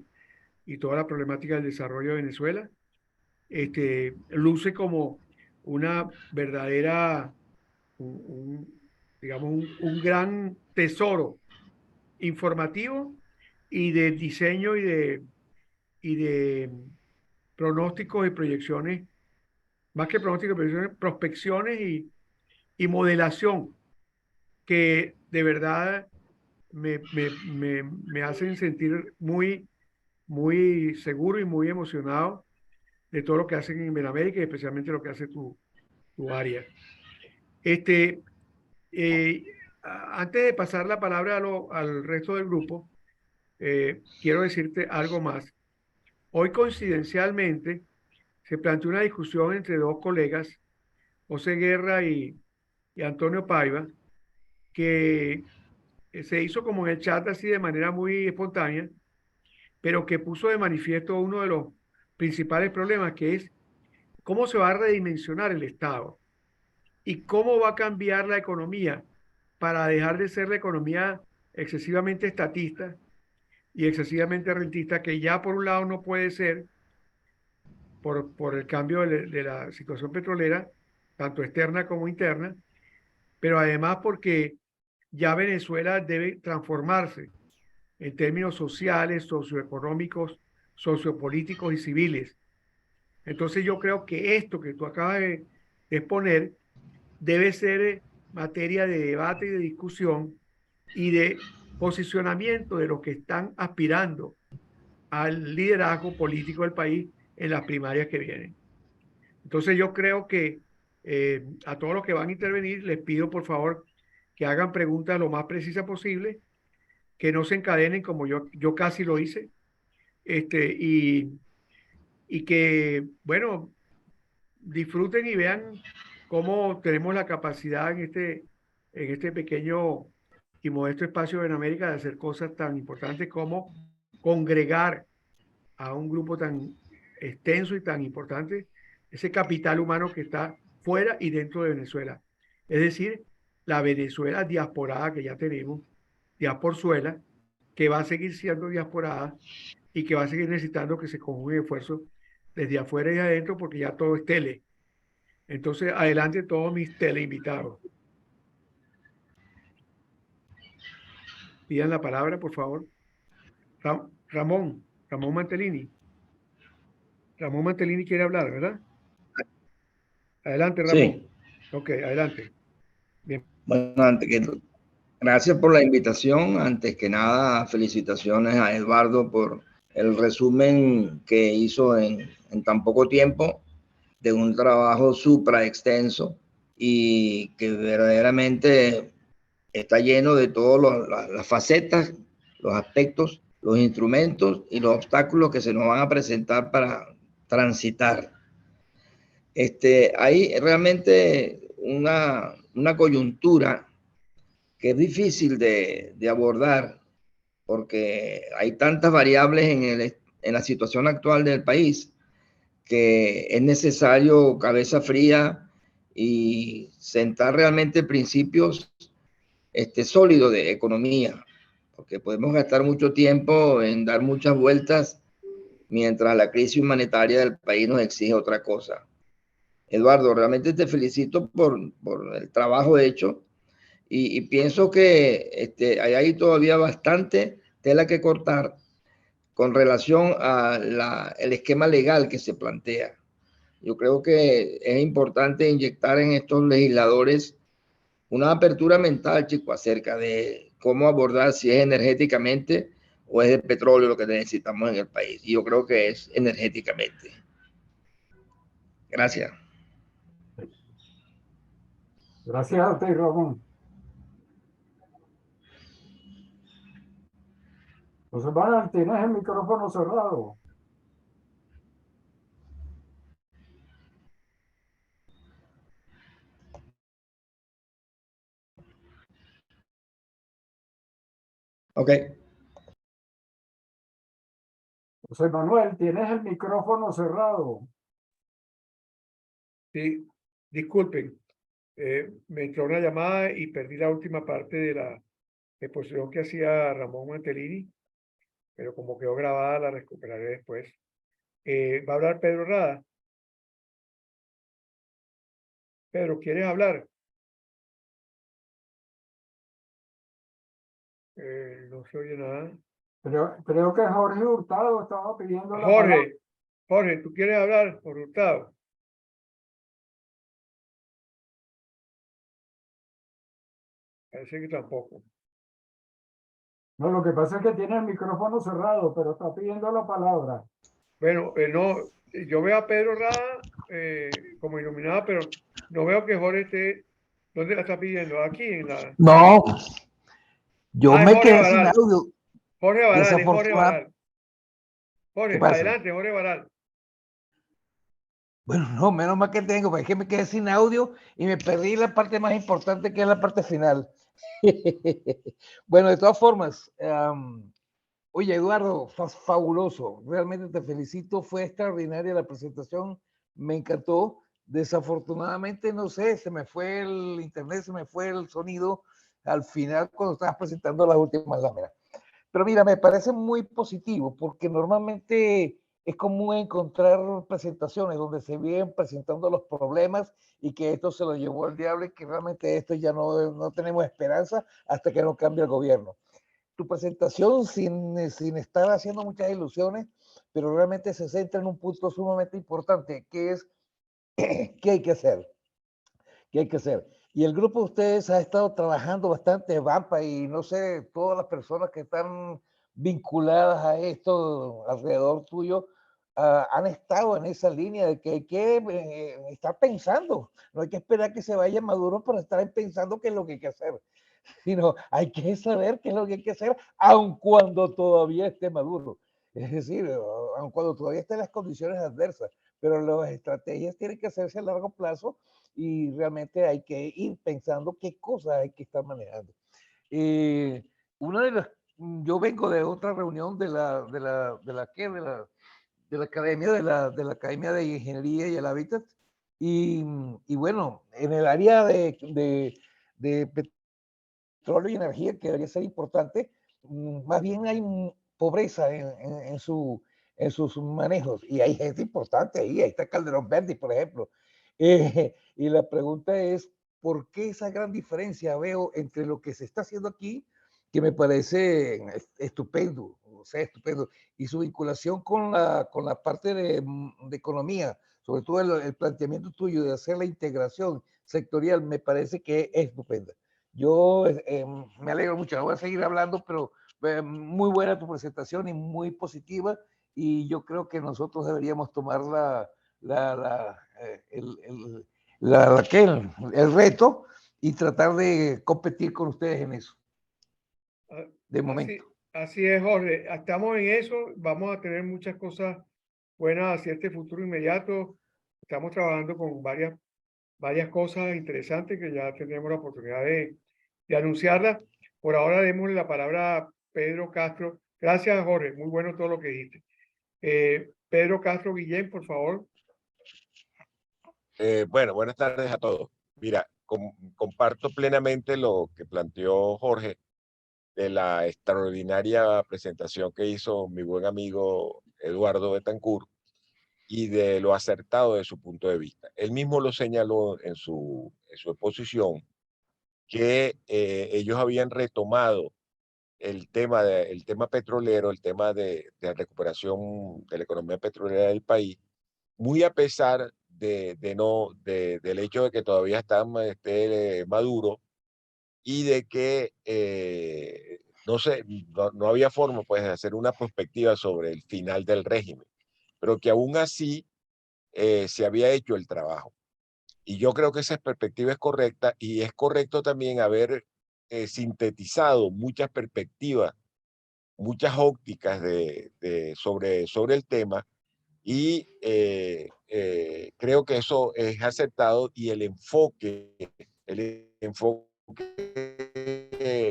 Speaker 1: y toda la problemática del desarrollo de Venezuela, luce como una verdadera, digamos, un gran tesoro informativo y de diseño y de pronósticos y proyecciones, más que pronósticos y proyecciones, prospecciones y modelación, que de verdad me hacen sentir muy, muy seguro y muy emocionado de todo lo que hacen en Iberoamérica y especialmente lo que hace tu área. Este, eh, Antes de pasar la palabra al resto del grupo, quiero decirte algo más. Hoy, coincidencialmente, se planteó una discusión entre dos colegas, José Guerra y Antonio Paiva, que se hizo como en el chat así de manera muy espontánea, pero que puso de manifiesto uno de los principales problemas, que es cómo se va a redimensionar el Estado y cómo va a cambiar la economía para dejar de ser la economía excesivamente estatista y excesivamente rentista, que ya por un lado no puede ser por el cambio de la situación petrolera, tanto externa como interna, pero además porque ya Venezuela debe transformarse en términos sociales, socioeconómicos, sociopolíticos y civiles. Entonces yo creo que esto que tú acabas de exponer debe ser materia de debate y de discusión y de posicionamiento de los que están aspirando al liderazgo político del país en las primarias que vienen. Entonces yo creo que a todos los que van a intervenir les pido por favor que hagan preguntas lo más precisas posible, que no se encadenen como yo casi lo hice, y que, bueno, disfruten y vean cómo tenemos la capacidad en este pequeño y modesto espacio en América de hacer cosas tan importantes como congregar a un grupo tan extenso y tan importante, ese capital humano que está fuera y dentro de Venezuela. Es decir, la Venezuela diasporada que ya tenemos, diasporzuela, que va a seguir siendo diasporada y que va a seguir necesitando que se conjuguen esfuerzos desde afuera y adentro porque ya todo es tele. Entonces, adelante todos mis teleinvitados. Pidan la palabra, por favor. Ramón Mantelini. Ramón Mantelini quiere hablar, ¿verdad? Adelante,
Speaker 3: Sí,
Speaker 1: Ramón. Ok, adelante. Bien.
Speaker 3: bueno, gracias por la invitación. Antes que nada, felicitaciones a Eduardo por el resumen que hizo en tan poco tiempo de un trabajo supra extenso y que verdaderamente está lleno de todas las facetas, los aspectos, los instrumentos y los obstáculos que se nos van a presentar para transitar. Hay realmente una coyuntura que es difícil de abordar porque hay tantas variables en la situación actual del país que es necesario cabeza fría y sentar realmente principios sólidos de economía, porque podemos gastar mucho tiempo en dar muchas vueltas mientras la crisis humanitaria del país nos exige otra cosa. Eduardo, realmente te felicito por el trabajo hecho y pienso que hay ahí todavía bastante tela que cortar con relación a el esquema legal que se plantea. Yo creo que es importante inyectar en estos legisladores una apertura mental, chico, acerca de cómo abordar si es energéticamente o es de petróleo lo que necesitamos en el país. Y yo creo que es energéticamente. Gracias.
Speaker 2: Gracias a ti, Ramón. José Manuel, tienes el micrófono cerrado.
Speaker 3: Ok.
Speaker 2: José Manuel, tienes el micrófono cerrado.
Speaker 1: Sí, disculpen, me entró una llamada y perdí la última parte de la exposición que hacía Ramón Mantelini, pero como quedó grabada la recuperaré después. Va a hablar Pedro Rada. Pedro, ¿quieres hablar? No se oye nada.
Speaker 2: Creo que Jorge Hurtado estaba pidiendo la palabra.
Speaker 1: Jorge, ¿tú quieres hablar por Hurtado? Parece que tampoco.
Speaker 2: No, lo que pasa es que tiene el micrófono cerrado, pero está pidiendo la palabra.
Speaker 1: Bueno, no, yo veo a Pedro Rada como iluminado, pero no veo que Jorge esté. ¿Dónde la está pidiendo? Aquí en la.
Speaker 4: No, yo
Speaker 1: Ah, es
Speaker 4: me
Speaker 1: Jorge
Speaker 4: quedé sin
Speaker 1: Varal.
Speaker 4: audio.
Speaker 1: Jorge Varal, es Jorge
Speaker 4: Desafortunadamente,
Speaker 1: Varal.
Speaker 4: ¿qué
Speaker 1: Jorge,
Speaker 4: pasa?
Speaker 1: adelante, Jorge Varal.
Speaker 4: Bueno, no, menos mal que tengo, porque es que me quedé sin audio y me perdí la parte más importante, que es la parte final. Bueno, de todas formas, oye, Eduardo, fabuloso. Realmente te felicito. Fue extraordinaria la presentación. Me encantó. Desafortunadamente, no sé, se me fue el internet, se me fue el sonido. al final cuando estabas presentando las últimas láminas. Pero mira, me parece muy positivo porque normalmente es común encontrar presentaciones donde se vienen presentando los problemas y que esto se lo llevó el diablo y que realmente esto ya no tenemos esperanza hasta que no cambie el gobierno. Tu presentación sin estar haciendo muchas ilusiones, pero realmente se centra en un punto sumamente importante, que es qué hay que hacer, qué hay que hacer. Y el grupo de ustedes ha estado trabajando bastante, Vampa, y no sé, todas las personas que están vinculadas a esto alrededor tuyo, han estado en esa línea de que hay que estar pensando, no hay que esperar que se vaya Maduro para estar pensando qué es lo que hay que hacer, sino hay que saber qué es lo que hay que hacer, aun cuando todavía esté Maduro. Es decir, aun cuando todavía estén las condiciones adversas, pero las estrategias tienen que hacerse a largo plazo y realmente hay que ir pensando qué cosas hay que estar manejando. Una de las, yo vengo de otra reunión de la academia, de la Academia de Ingeniería y el Hábitat, y bueno, en el área de petróleo y energía, que debería ser importante, más bien hay pobreza en sus manejos, y hay gente importante ahí está Calderón Verde, por ejemplo. Y la pregunta es, ¿por qué esa gran diferencia veo entre lo que se está haciendo aquí, que me parece estupendo, o sea, estupendo, y su vinculación con la parte de economía, sobre todo el planteamiento tuyo de hacer la integración sectorial, me parece que es estupenda. Yo me alegro mucho, voy a seguir hablando, pero muy buena tu presentación y muy positiva, y yo creo que nosotros deberíamos tomar el reto y tratar de competir con ustedes en eso, de momento.
Speaker 1: Así es, Jorge. Estamos en eso. Vamos a tener muchas cosas buenas hacia este futuro inmediato. Estamos trabajando con varias cosas interesantes que ya tendremos la oportunidad de anunciarlas. Por ahora démosle la palabra a Pedro Castro. Gracias, Jorge. Muy bueno todo lo que dijiste. Pedro Castro Guillén, por favor.
Speaker 5: Bueno, buenas tardes a todos. Mira, comparto plenamente lo que planteó Jorge de la extraordinaria presentación que hizo mi buen amigo Eduardo Betancourt y de lo acertado de su punto de vista. Él mismo lo señaló en su exposición, que ellos habían retomado el tema petrolero, el tema de recuperación de la economía petrolera del país, muy a pesar del hecho de que todavía está Maduro y de que no había forma pues, de hacer una perspectiva sobre el final del régimen, pero que aún así se había hecho el trabajo. Y yo creo que esa perspectiva es correcta y es correcto también haber sintetizado muchas perspectivas, muchas ópticas sobre el tema y creo que eso es aceptado y el enfoque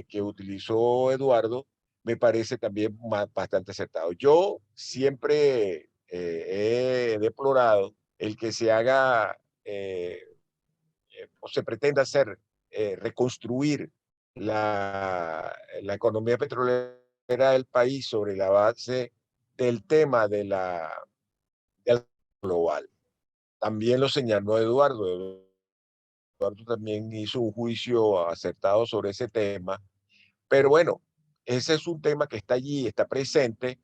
Speaker 5: que utilizó Eduardo me parece también bastante acertado. Yo siempre he deplorado el que se haga o se pretenda hacer, reconstruir la economía petrolera del país sobre la base del tema del global. También lo señaló Eduardo. Eduardo también hizo un juicio acertado sobre ese tema. Pero bueno, ese es un tema que está allí, está presente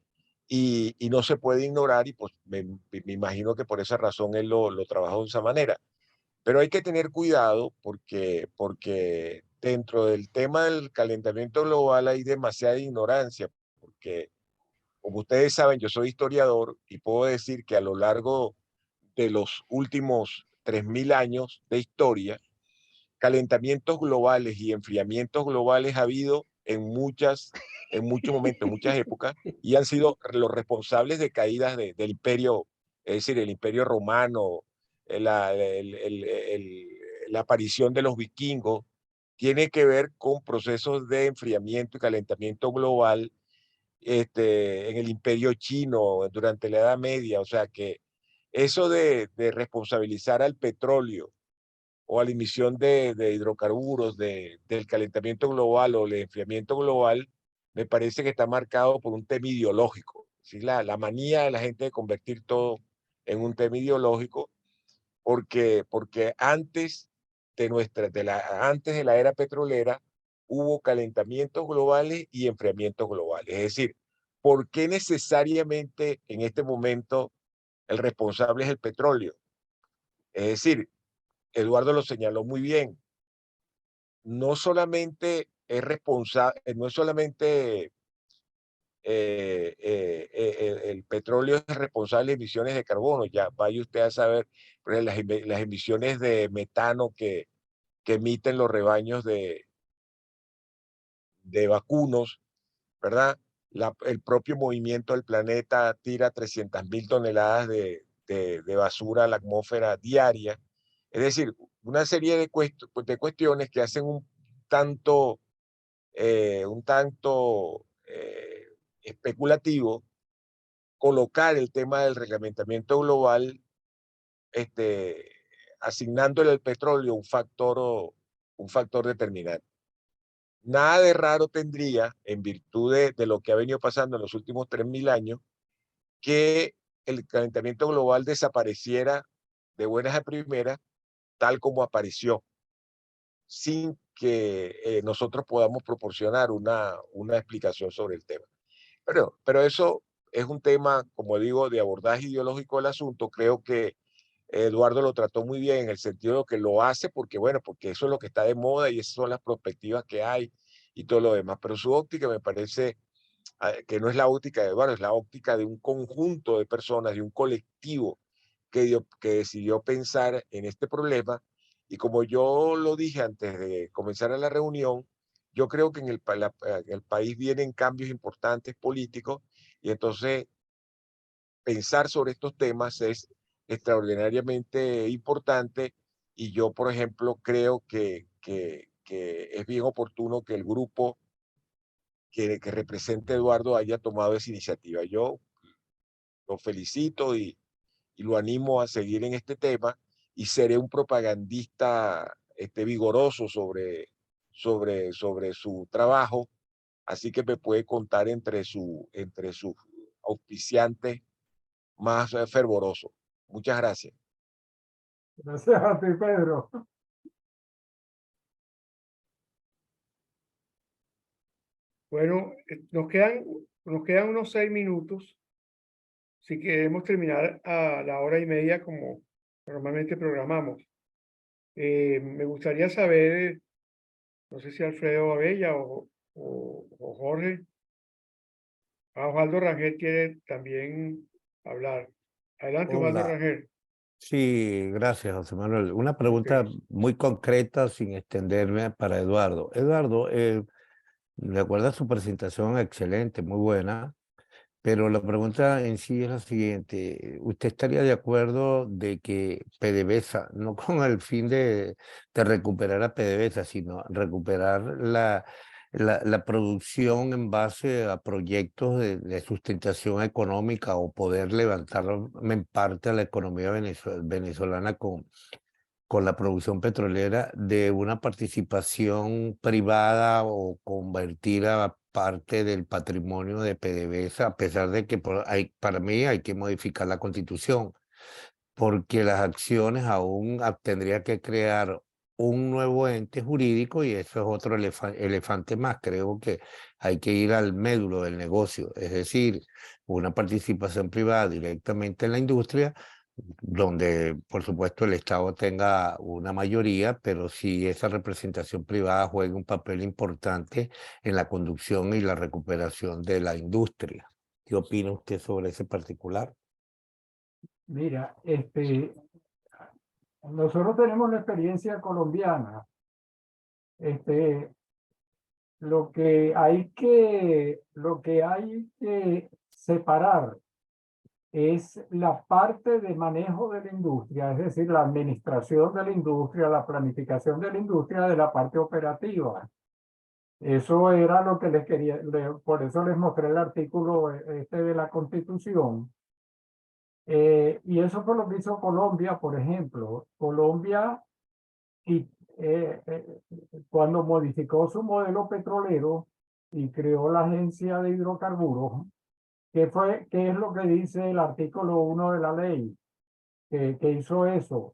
Speaker 5: y no se puede ignorar y pues me imagino que por esa razón él lo trabajó de esa manera. Pero hay que tener cuidado porque dentro del tema del calentamiento global hay demasiada ignorancia, porque como ustedes saben, yo soy historiador y puedo decir que a lo largo de los últimos 3000 años de historia, calentamientos globales y enfriamientos globales ha habido en muchos momentos, en muchas épocas, y han sido los responsables de caídas del imperio, es decir, el imperio romano, la aparición de los vikingos, tiene que ver con procesos de enfriamiento y calentamiento global en el imperio chino durante la Edad Media. O sea que eso de responsabilizar al petróleo o a la emisión de hidrocarburos, del calentamiento global o el enfriamiento global, me parece que está marcado por un tema ideológico. ¿Sí? La manía de la gente de convertir todo en un tema ideológico, porque antes antes de la era petrolera hubo calentamientos globales y enfriamientos globales. Es decir, ¿por qué necesariamente en este momento el responsable es el petróleo? Es decir, Eduardo lo señaló muy bien, no solamente es responsable, no es solamente el petróleo es responsable de emisiones de carbono, ya vaya usted a saber las emisiones de metano que emiten los rebaños de vacunos, ¿verdad? El propio movimiento del planeta tira 300.000 toneladas de basura a la atmósfera diaria. Es decir, una serie de cuestiones que hacen un tanto especulativo colocar el tema del reglamentamiento global, asignándole al petróleo un factor determinante. Nada de raro tendría, en virtud de lo que ha venido pasando en los últimos 3.000 años, que el calentamiento global desapareciera de buenas a primeras, tal como apareció, sin que nosotros podamos proporcionar una explicación sobre el tema. Pero eso es un tema, como digo, de abordaje ideológico del asunto. Creo que Eduardo lo trató muy bien en el sentido de que lo hace porque, bueno, porque eso es lo que está de moda y esas son las perspectivas que hay y todo lo demás. Pero su óptica me parece que no es la óptica de Eduardo, es la óptica de un conjunto de personas, de un colectivo que decidió pensar en este problema. Y como yo lo dije antes de comenzar la reunión, yo creo que en el país vienen cambios importantes políticos y entonces pensar sobre estos temas es extraordinariamente importante y yo, por ejemplo, creo que es bien oportuno que el grupo que represente a Eduardo haya tomado esa iniciativa. Yo lo felicito y lo animo a seguir en este tema y seré un propagandista vigoroso sobre su trabajo, así que me puede contar entre sus auspiciantes más fervorosos. Muchas gracias.
Speaker 2: Gracias a ti, Pedro.
Speaker 1: Bueno, nos quedan unos 6 minutos. Si queremos terminar a la 1:30 como normalmente programamos. Me gustaría saber, no sé si Alfredo Abella o Jorge, Osvaldo Rangel quiere también hablar. Adelante, Osvaldo
Speaker 6: Hola,
Speaker 1: Rangel.
Speaker 6: sí, gracias, José Manuel. Una
Speaker 1: Ok.
Speaker 6: pregunta muy concreta sin extenderme para Eduardo. Eduardo, de acuerdo a su presentación, excelente, muy buena, pero la pregunta en sí es la siguiente. ¿Usted estaría de acuerdo de que PDVSA, no con el fin de recuperar a PDVSA, sino recuperar la producción en base a proyectos de sustentación económica o poder levantar en parte a la economía venezolana con la producción petrolera de una participación privada o convertir a parte del patrimonio de PDVSA, a pesar de que para mí hay que modificar la Constitución, porque las acciones aún tendría que crear un nuevo ente jurídico y eso es otro elefante más. Creo que hay que ir al médulo del negocio, es decir, una participación privada directamente en la industria, donde por supuesto el Estado tenga una mayoría, pero sí esa representación privada juegue un papel importante en la conducción y la recuperación de la industria. ¿Qué opina usted sobre ese particular?
Speaker 2: Mira, nosotros tenemos la experiencia colombiana. Lo que hay que separar es la parte de manejo de la industria, es decir, la administración de la industria, la planificación de la industria de la parte operativa. Eso era lo que les quería, por eso les mostré el artículo de la Constitución. Y eso fue lo que hizo Colombia, por ejemplo. Colombia y cuando modificó su modelo petrolero y creó la Agencia de Hidrocarburos, ¿qué es lo que dice el artículo 1 de la ley? Que hizo eso.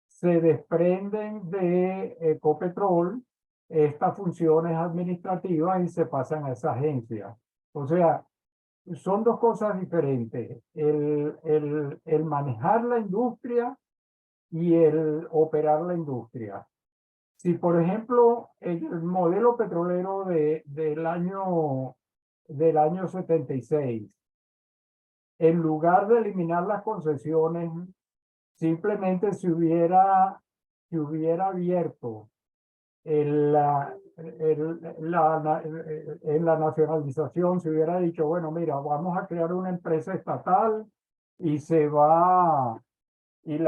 Speaker 2: Se desprenden de Ecopetrol estas funciones administrativas y se pasan a esa agencia. O sea, son dos cosas diferentes. El manejar la industria y el operar la industria. Si, por ejemplo, el modelo petrolero del año 76, en lugar de eliminar las concesiones, simplemente se hubiera abierto en la nacionalización, se hubiera dicho, bueno, mira, vamos a crear una empresa estatal y se va y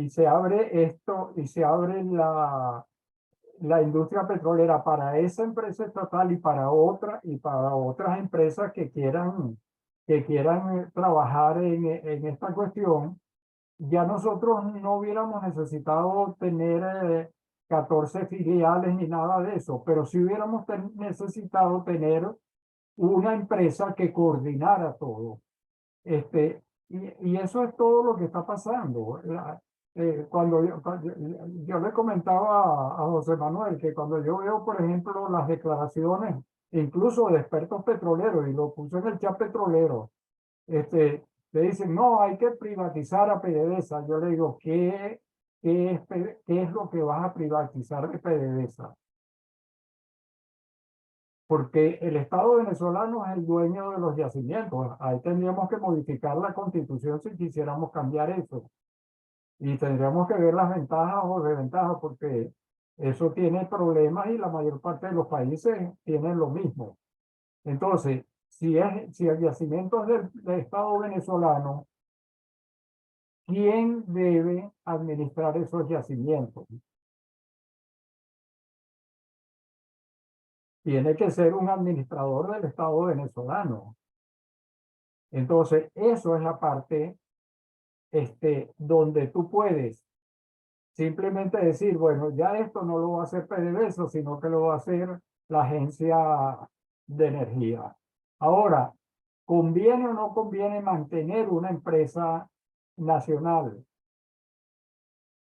Speaker 2: se abre esto y se abre la industria petrolera para esa empresa estatal y para otras empresas que quieran trabajar en esta cuestión. Ya nosotros no hubiéramos necesitado tener 14 filiales ni nada de eso, pero sí hubiéramos necesitado tener una empresa que coordinara todo. Y eso es todo lo que está pasando. Cuando yo le comentaba a José Manuel que cuando yo veo, por ejemplo, las declaraciones, incluso de expertos petroleros, y lo puse en el chat petrolero, le dicen, no, hay que privatizar a PDVSA. Yo le digo, ¿qué es lo que vas a privatizar de PDVSA? Porque el Estado venezolano es el dueño de los yacimientos. Ahí tendríamos que modificar la Constitución si quisiéramos cambiar eso. Y tendríamos que ver las ventajas o desventajas, porque eso tiene problemas y la mayor parte de los países tienen lo mismo. Entonces, si el yacimiento es del Estado venezolano, ¿quién debe administrar esos yacimientos? Tiene que ser un administrador del Estado venezolano. Entonces, eso es la parte donde tú puedes simplemente decir, bueno, ya esto no lo va a hacer PDVSA, sino que lo va a hacer la Agencia de Energía. Ahora, ¿conviene o no conviene mantener una empresa nacional?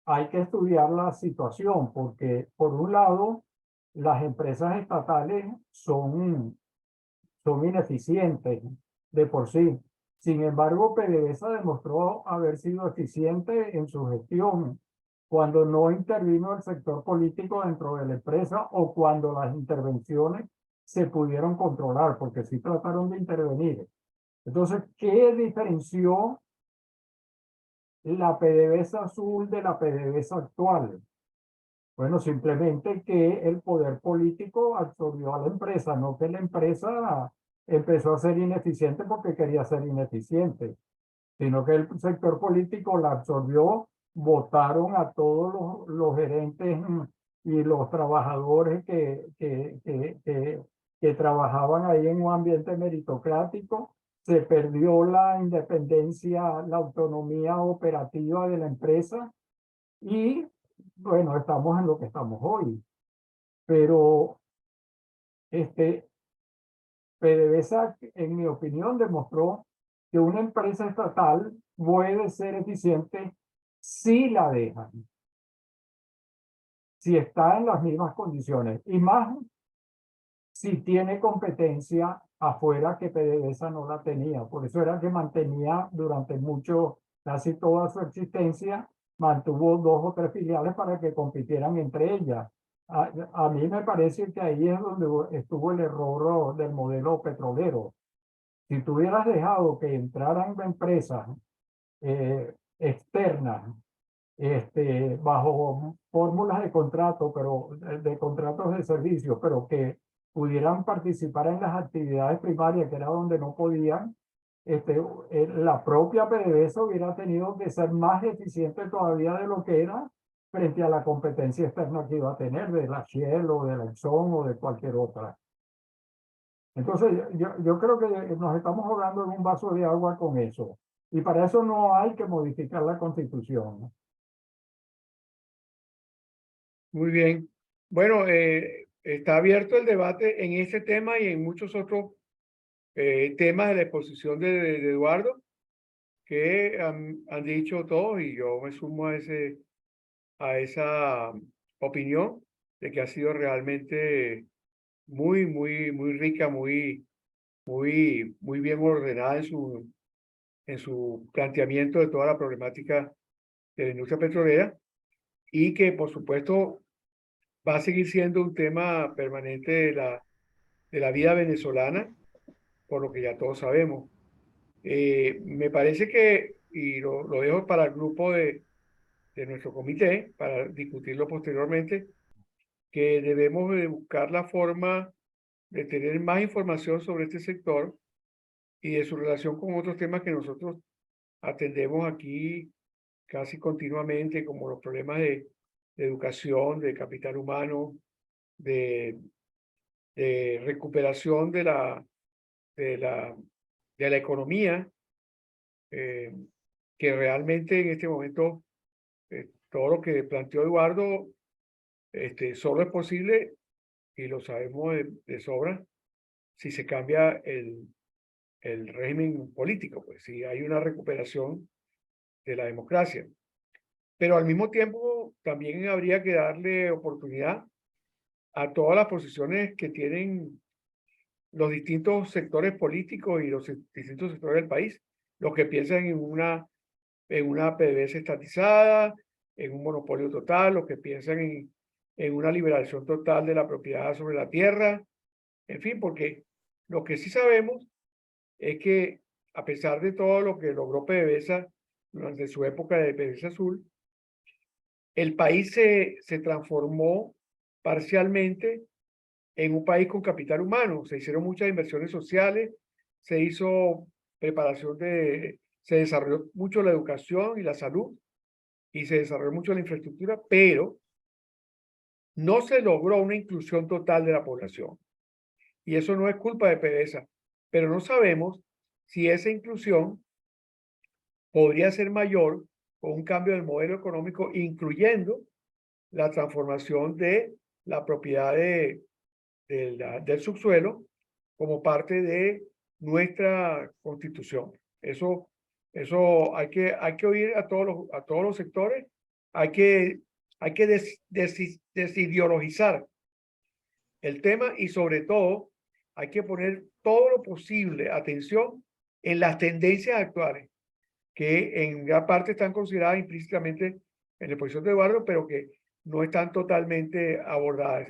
Speaker 2: Hay que estudiar la situación, porque por un lado, las empresas estatales son ineficientes de por sí. Sin embargo, PDVSA demostró haber sido eficiente en su gestión cuando no intervino el sector político dentro de la empresa o cuando las intervenciones se pudieron controlar, porque sí trataron de intervenir. Entonces, ¿qué diferenció la PDVSA azul de la PDVSA actual? Bueno, simplemente que el poder político absorbió a la empresa, no que la empresa empezó a ser ineficiente porque quería ser ineficiente, sino que el sector político la absorbió, votaron a todos los gerentes y los trabajadores que trabajaban ahí en un ambiente meritocrático. Se perdió la independencia, la autonomía operativa de la empresa y bueno, estamos en lo que estamos hoy. Pero PDVSA, en mi opinión, demostró que una empresa estatal puede ser eficiente si la dejan, si está en las mismas condiciones, y más si tiene competencia afuera que PDVSA no la tenía. Por eso era que mantenía durante casi toda su existencia, mantuvo 2 o 3 filiales para que compitieran entre ellas. A mí me parece que ahí es donde estuvo el error del modelo petrolero. Si tú hubieras dejado que entraran empresas externas bajo fórmulas de contrato, pero de contratos de servicio, pero que pudieran participar en las actividades primarias, que era donde no podían, la propia PDVSA hubiera tenido que ser más eficiente todavía de lo que era frente a la competencia externa que iba a tener de la Shell o de la Exxon o de cualquier otra. Entonces, yo creo que nos estamos ahogando en un vaso de agua con eso. Y para eso no hay que modificar la Constitución.
Speaker 1: Muy bien. Bueno, está abierto el debate en este tema y en muchos otros temas de la exposición de Eduardo, que han dicho todos, y yo me sumo a esa opinión de que ha sido realmente muy rica, muy bien ordenada en su planteamiento de toda la problemática de la industria petrolera y que, por supuesto, va a seguir siendo un tema permanente de la vida venezolana, por lo que ya todos sabemos. Me parece que, y lo dejo para el grupo de nuestro comité, para discutirlo posteriormente, que debemos de buscar la forma de tener más información sobre este sector y de su relación con otros temas que nosotros atendemos aquí casi continuamente, como los problemas de educación, de capital humano, de, de recuperación de la, de la economía, eh, que realmente en este momento todo lo que planteó Eduardo solo es posible, y lo sabemos de sobra, si se cambia el régimen político, pues si hay una recuperación de la democracia. Pero al mismo tiempo también habría que darle oportunidad a todas las posiciones que tienen los distintos sectores políticos y los distintos sectores del país, los que piensan en una PDVSA estatizada, en un monopolio total, los que piensan en una liberación total de la propiedad sobre la tierra, en fin, porque lo que sí sabemos es que a pesar de todo lo que logró PDVSA durante su época de PDVSA Azul, el país se transformó parcialmente en un país con capital humano. Se hicieron muchas inversiones sociales, se hizo se desarrolló mucho la educación y la salud, y se desarrolló mucho la infraestructura, pero no se logró una inclusión total de la población. Y eso no es culpa de PDVSA, pero no sabemos si esa inclusión podría ser mayor con un cambio del modelo económico, incluyendo la transformación de la propiedad del subsuelo como parte de nuestra constitución. Eso hay que oír a todos los sectores, hay que desideologizar el tema y sobre todo hay que poner todo lo posible atención en las tendencias actuales, que en gran parte están consideradas implícitamente en la exposición de Eduardo, pero que no están totalmente abordadas.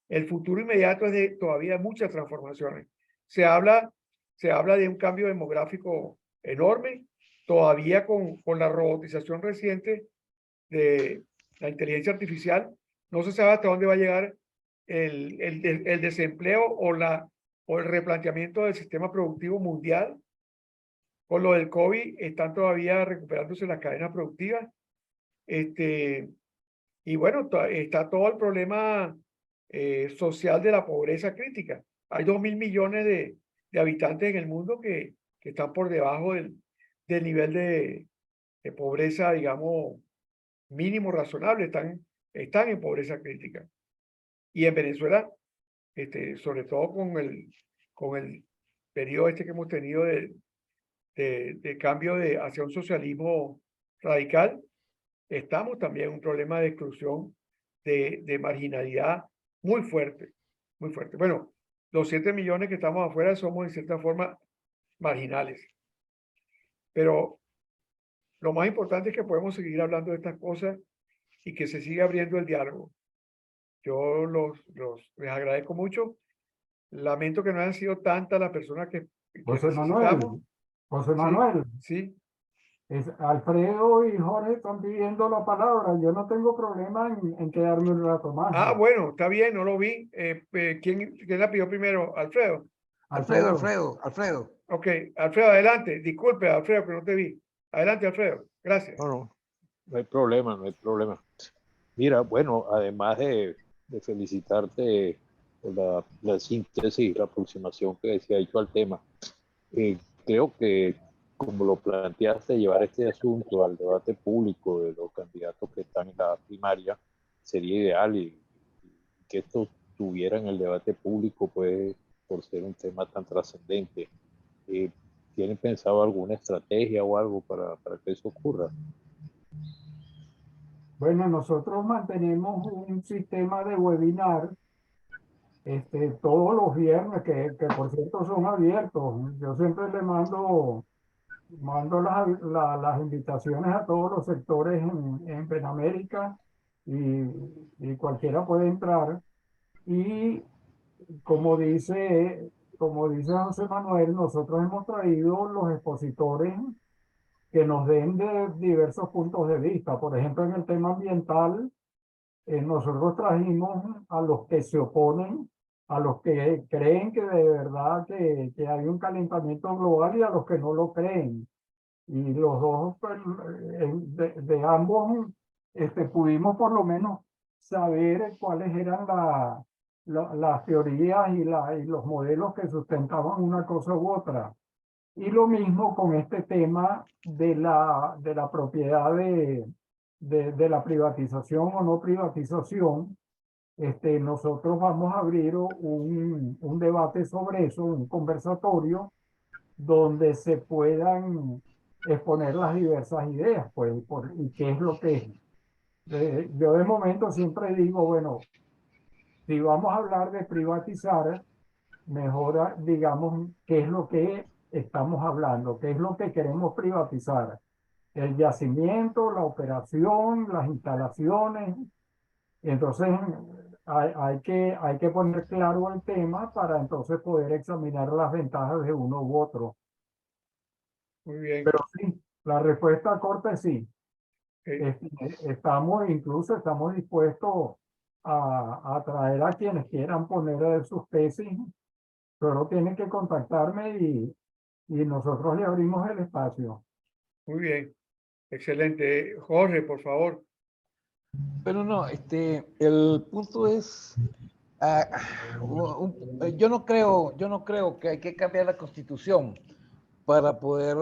Speaker 1: El futuro inmediato es de todavía muchas transformaciones. Se habla, se habla de un cambio demográfico enorme, todavía con la robotización reciente de la inteligencia artificial. No se sabe hasta dónde va a llegar el desempleo o el replanteamiento del sistema productivo mundial. Con lo del COVID están todavía recuperándose las cadenas productivas. Y bueno, está todo el problema social de la pobreza crítica. Hay 2.000 millones de habitantes en el mundo que están por debajo del nivel de pobreza, digamos, mínimo razonable, están en pobreza crítica. Y en Venezuela, sobre todo con el periodo que hemos tenido de cambio hacia un socialismo radical, estamos también en un problema de exclusión, de marginalidad muy fuerte, muy fuerte. Bueno, los 7 millones que estamos afuera somos en cierta forma marginales, pero lo más importante es que podemos seguir hablando de estas cosas y que se siga abriendo el diálogo. Yo les agradezco mucho. Lamento que no hayan sido tantas las personas que
Speaker 2: José
Speaker 1: necesitamos.
Speaker 2: Manuel, José Manuel,
Speaker 1: Sí,
Speaker 2: Alfredo y Jorge están pidiendo la palabra. Yo no tengo problema en quedarme un rato más.
Speaker 1: ah, bueno, está bien, no lo vi. ¿Quién la pidió primero? Alfredo.
Speaker 4: Alfredo.
Speaker 1: Ok, Alfredo, adelante. Disculpe, Alfredo, que no te vi. Adelante, Alfredo. Gracias.
Speaker 7: No hay problema, no hay problema. Mira, bueno, además de felicitarte por la síntesis, la aproximación que se ha hecho al tema, creo que como lo planteaste, llevar este asunto al debate público de los candidatos que están en la primaria sería ideal y que esto tuviera en el debate público, pues, por ser un tema tan trascendente. ¿Tienen pensado alguna estrategia o algo para que eso ocurra?
Speaker 2: Bueno, nosotros mantenemos un sistema de webinar todos los viernes, que por cierto son abiertos. Yo siempre le mando las invitaciones a todos los sectores en Penamérica y cualquiera puede entrar. Y como como dice José Manuel, nosotros hemos traído los expositores que nos den de diversos puntos de vista. Por ejemplo, en el tema ambiental, nosotros trajimos a los que se oponen, a los que creen que de verdad que hay un calentamiento global y a los que no lo creen. Y los dos, pues, de ambos, pudimos por lo menos saber cuáles eran las teorías y los modelos que sustentaban una cosa u otra. Y lo mismo con este tema de la propiedad de la privatización o no privatización. Nosotros vamos a abrir un debate sobre eso, un conversatorio donde se puedan exponer las diversas ideas, pues, y qué es lo que es. Yo de momento siempre digo, bueno, si vamos a hablar de privatizar, mejor digamos qué es lo que estamos hablando, qué es lo que queremos privatizar. El yacimiento, la operación, las instalaciones. Entonces, hay que poner claro el tema para entonces poder examinar las ventajas de uno u otro.
Speaker 1: Muy bien.
Speaker 2: Pero sí, la respuesta corta es sí. Estamos dispuestos a traer a quienes quieran poner sus tesis, pero tienen que contactarme y nosotros le abrimos el espacio.
Speaker 1: Muy bien. Excelente. Jorge, por favor.
Speaker 4: Pero no, el punto es, yo no creo que hay que cambiar la Constitución para poder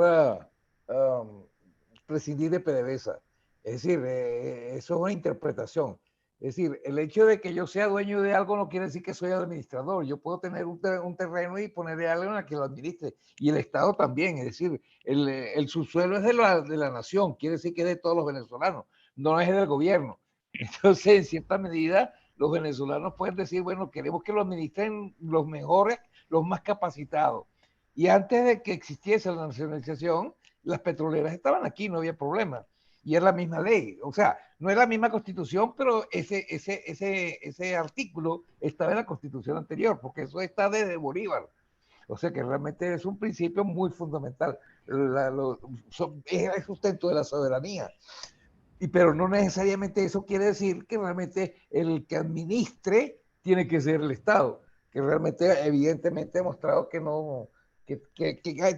Speaker 4: prescindir de PDVSA. Es decir, eso es una interpretación. Es decir, el hecho de que yo sea dueño de algo no quiere decir que soy administrador. Yo puedo tener un terreno y ponerle a alguien a que lo administre. Y el Estado también. Es decir, el subsuelo es de la nación. Quiere decir que es de todos los venezolanos. No es del gobierno. Entonces, en cierta medida, los venezolanos pueden decir, bueno, queremos que lo administren los mejores, los más capacitados. Y antes de que existiese la nacionalización, las petroleras estaban aquí, no había problema. Y es la misma ley. O sea, no es la misma constitución, pero ese artículo estaba en la constitución anterior, porque eso está desde Bolívar. O sea que realmente es un principio muy fundamental. Es el sustento de la soberanía. Pero no necesariamente eso quiere decir que realmente el que administre tiene que ser el Estado, que realmente evidentemente ha mostrado que no, que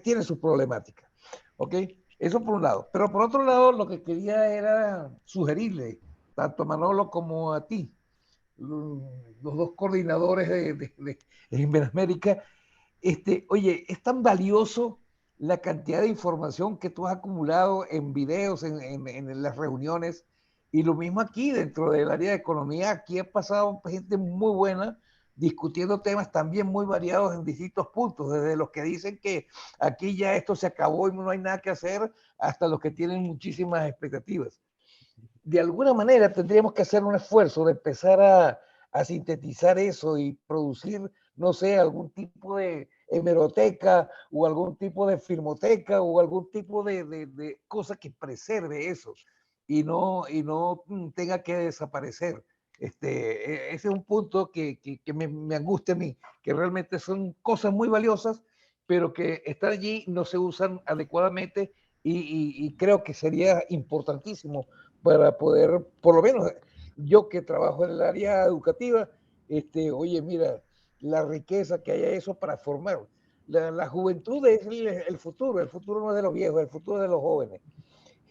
Speaker 4: tiene su problemática. ¿Ok? Eso por un lado. Pero por otro lado, lo que quería era sugerirle, tanto a Manolo como a ti, los dos coordinadores de Iberoamérica, oye, es tan valioso la cantidad de información que tú has acumulado en videos, en las reuniones, y lo mismo aquí dentro del área de economía. Aquí ha pasado gente muy buena discutiendo temas también muy variados en distintos puntos, desde los que dicen que aquí ya esto se acabó y no hay nada que hacer, hasta los que tienen muchísimas expectativas. De alguna manera tendríamos que hacer un esfuerzo de empezar a sintetizar eso y producir, no sé, algún tipo de hemeroteca o algún tipo de filmoteca o algún tipo de cosa que preserve eso y no tenga que desaparecer. Ese es un punto que me angustia a mí, que realmente son cosas muy valiosas, pero que están allí, no se usan adecuadamente y creo que sería importantísimo para poder, por lo menos yo que trabajo en el área educativa, oye, mira, la riqueza que haya eso para formar. La juventud es el futuro no es de los viejos, el futuro es de los jóvenes.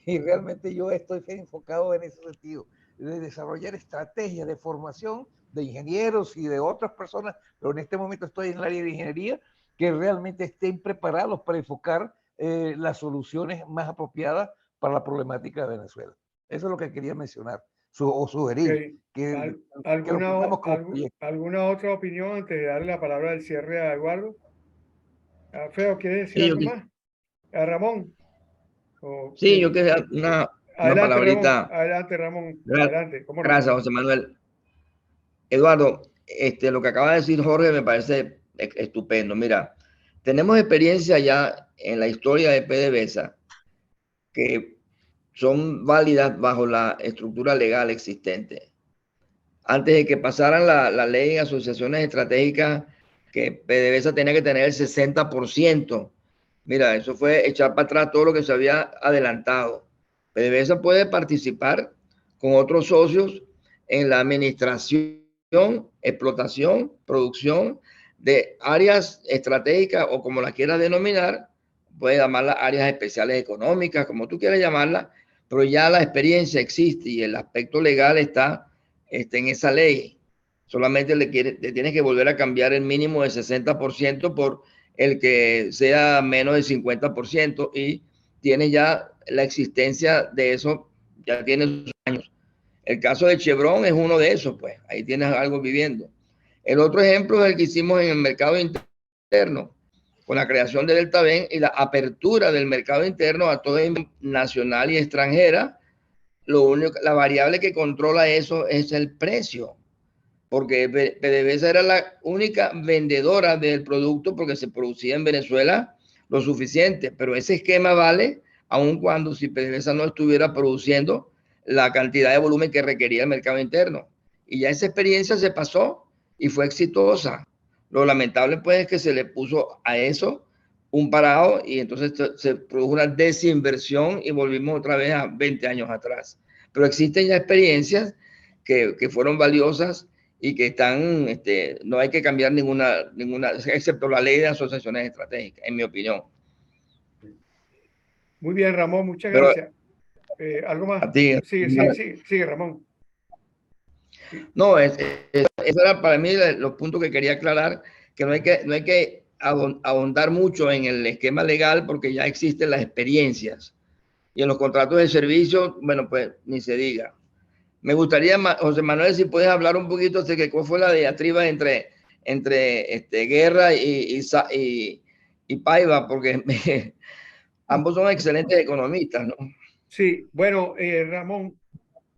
Speaker 4: Y realmente yo estoy enfocado en ese sentido, de desarrollar estrategias de formación de ingenieros y de otras personas, pero en este momento estoy en el área de ingeniería, que realmente estén preparados para enfocar las soluciones más apropiadas para la problemática de Venezuela. Eso es lo que quería mencionar. o sugerir
Speaker 1: Ok.
Speaker 4: que lo
Speaker 1: ¿Alguna,
Speaker 4: pongamos como proyecto.
Speaker 1: ¿Alguna otra opinión antes de darle la palabra del cierre a Eduardo? Feo, ¿quieres decir
Speaker 3: Sí, yo,
Speaker 1: algo más? ¿A Ramón? ¿O
Speaker 3: sí,
Speaker 1: quién?
Speaker 3: yo quería una
Speaker 1: Adelante, Ramón.
Speaker 3: palabrita.
Speaker 1: Adelante, Ramón.
Speaker 3: Gra-
Speaker 1: Adelante, ¿cómo no?
Speaker 3: Gracias, José Manuel. Eduardo, lo que acaba de decir Jorge me parece estupendo. Mira, tenemos experiencia ya en la historia de PDVSA que son válidas bajo la estructura legal existente. Antes de que pasaran la ley en asociaciones estratégicas, que PDVSA tenía que tener el 60%. Mira, eso fue echar para atrás todo lo que se había adelantado. PDVSA puede participar con otros socios en la administración, explotación, producción de áreas estratégicas o como las quieras denominar, puede llamarlas áreas especiales económicas, como tú quieras llamarlas, pero ya la experiencia existe y el aspecto legal está en esa ley. Solamente le tienes que volver a cambiar el mínimo de 60% por el que sea menos del 50% y tienes ya la existencia de eso, ya tienes años. El caso de Chevron es uno de esos, pues ahí tienes algo viviendo. El otro ejemplo es el que hicimos en el mercado interno, con la creación de Deltaven y la apertura del mercado interno a toda nacional y extranjera. Lo único, la variable que controla eso es el precio, porque PDVSA era la única vendedora del producto porque se producía en Venezuela lo suficiente, pero ese esquema vale aun cuando si PDVSA no estuviera produciendo la cantidad de volumen que requería el mercado interno. Y ya esa experiencia se pasó y fue exitosa. Lo lamentable pues es que se le puso a eso un parado y entonces se produjo una desinversión y volvimos otra vez a 20 años atrás. Pero existen ya experiencias que fueron valiosas y que están, no hay que cambiar ninguna, excepto la ley de asociaciones estratégicas, en mi opinión.
Speaker 1: Muy bien, Ramón, muchas
Speaker 3: Pero
Speaker 1: gracias. ¿Algo más?
Speaker 3: a ti,
Speaker 1: Sigue, Ramón.
Speaker 3: no, eso era para mí los puntos que quería aclarar, que no hay que ahondar mucho en el esquema legal porque ya existen las experiencias. Y en los contratos de servicio, bueno, pues ni se diga. Me gustaría, José Manuel, si puedes hablar un poquito de cuál fue la diatriba entre Guerra y Paiva, porque ambos son excelentes economistas, ¿no?
Speaker 1: Sí, bueno, Ramón,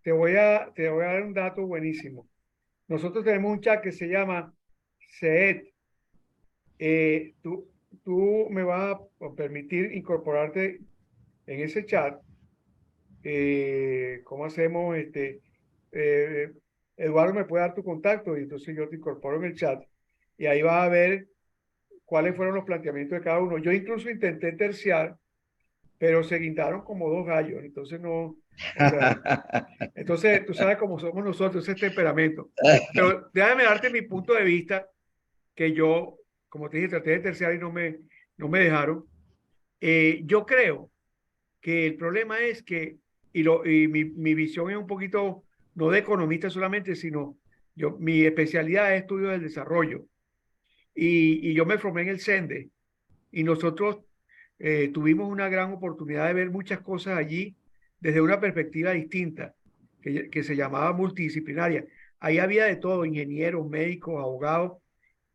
Speaker 1: te voy a dar un dato buenísimo. Nosotros tenemos un chat que se llama CEET. Tú me vas a permitir incorporarte en ese chat. ¿Cómo hacemos? Eh, Eduardo me puede dar tu contacto y entonces yo te incorporo en el chat y ahí vas a ver cuáles fueron los planteamientos de cada uno. Yo incluso intenté terciar, pero se guindaron como dos gallos, entonces no, o sea, entonces tú sabes cómo somos nosotros, ese temperamento. Pero déjame darte mi punto de vista, que yo, como te dije, traté de terciar y no me dejaron. Yo creo que el problema es que, y mi visión es un poquito, no de economista solamente, sino mi especialidad es estudio del desarrollo. Y yo me formé en el CENDE y nosotros tuvimos una gran oportunidad de ver muchas cosas allí desde una perspectiva distinta, que se llamaba multidisciplinaria. Ahí había de todo, ingenieros, médicos, abogados.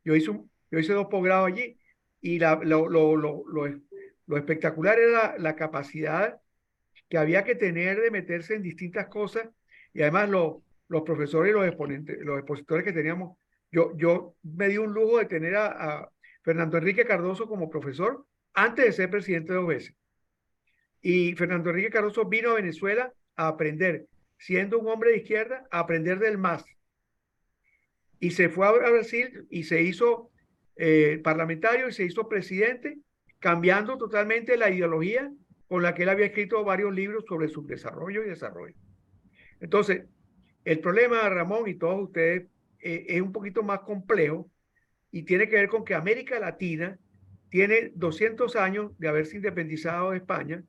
Speaker 1: Yo hice dos posgrados allí y lo espectacular era la capacidad que había que tener de meterse en distintas cosas y además los profesores y los exponentes, los expositores que teníamos. Yo me di un lujo de tener a Fernando Enrique Cardoso como profesor antes de ser presidente 2 veces. Y Fernando Enrique Cardoso vino a Venezuela a aprender, siendo un hombre de izquierda, a aprender del MAS. Y se fue a Brasil y se hizo parlamentario y se hizo presidente, cambiando totalmente la ideología con la que él había escrito varios libros sobre subdesarrollo y desarrollo. Entonces, el problema, Ramón, y todos ustedes, es un poquito más complejo y tiene que ver con que América Latina tiene 200 años de haberse independizado de España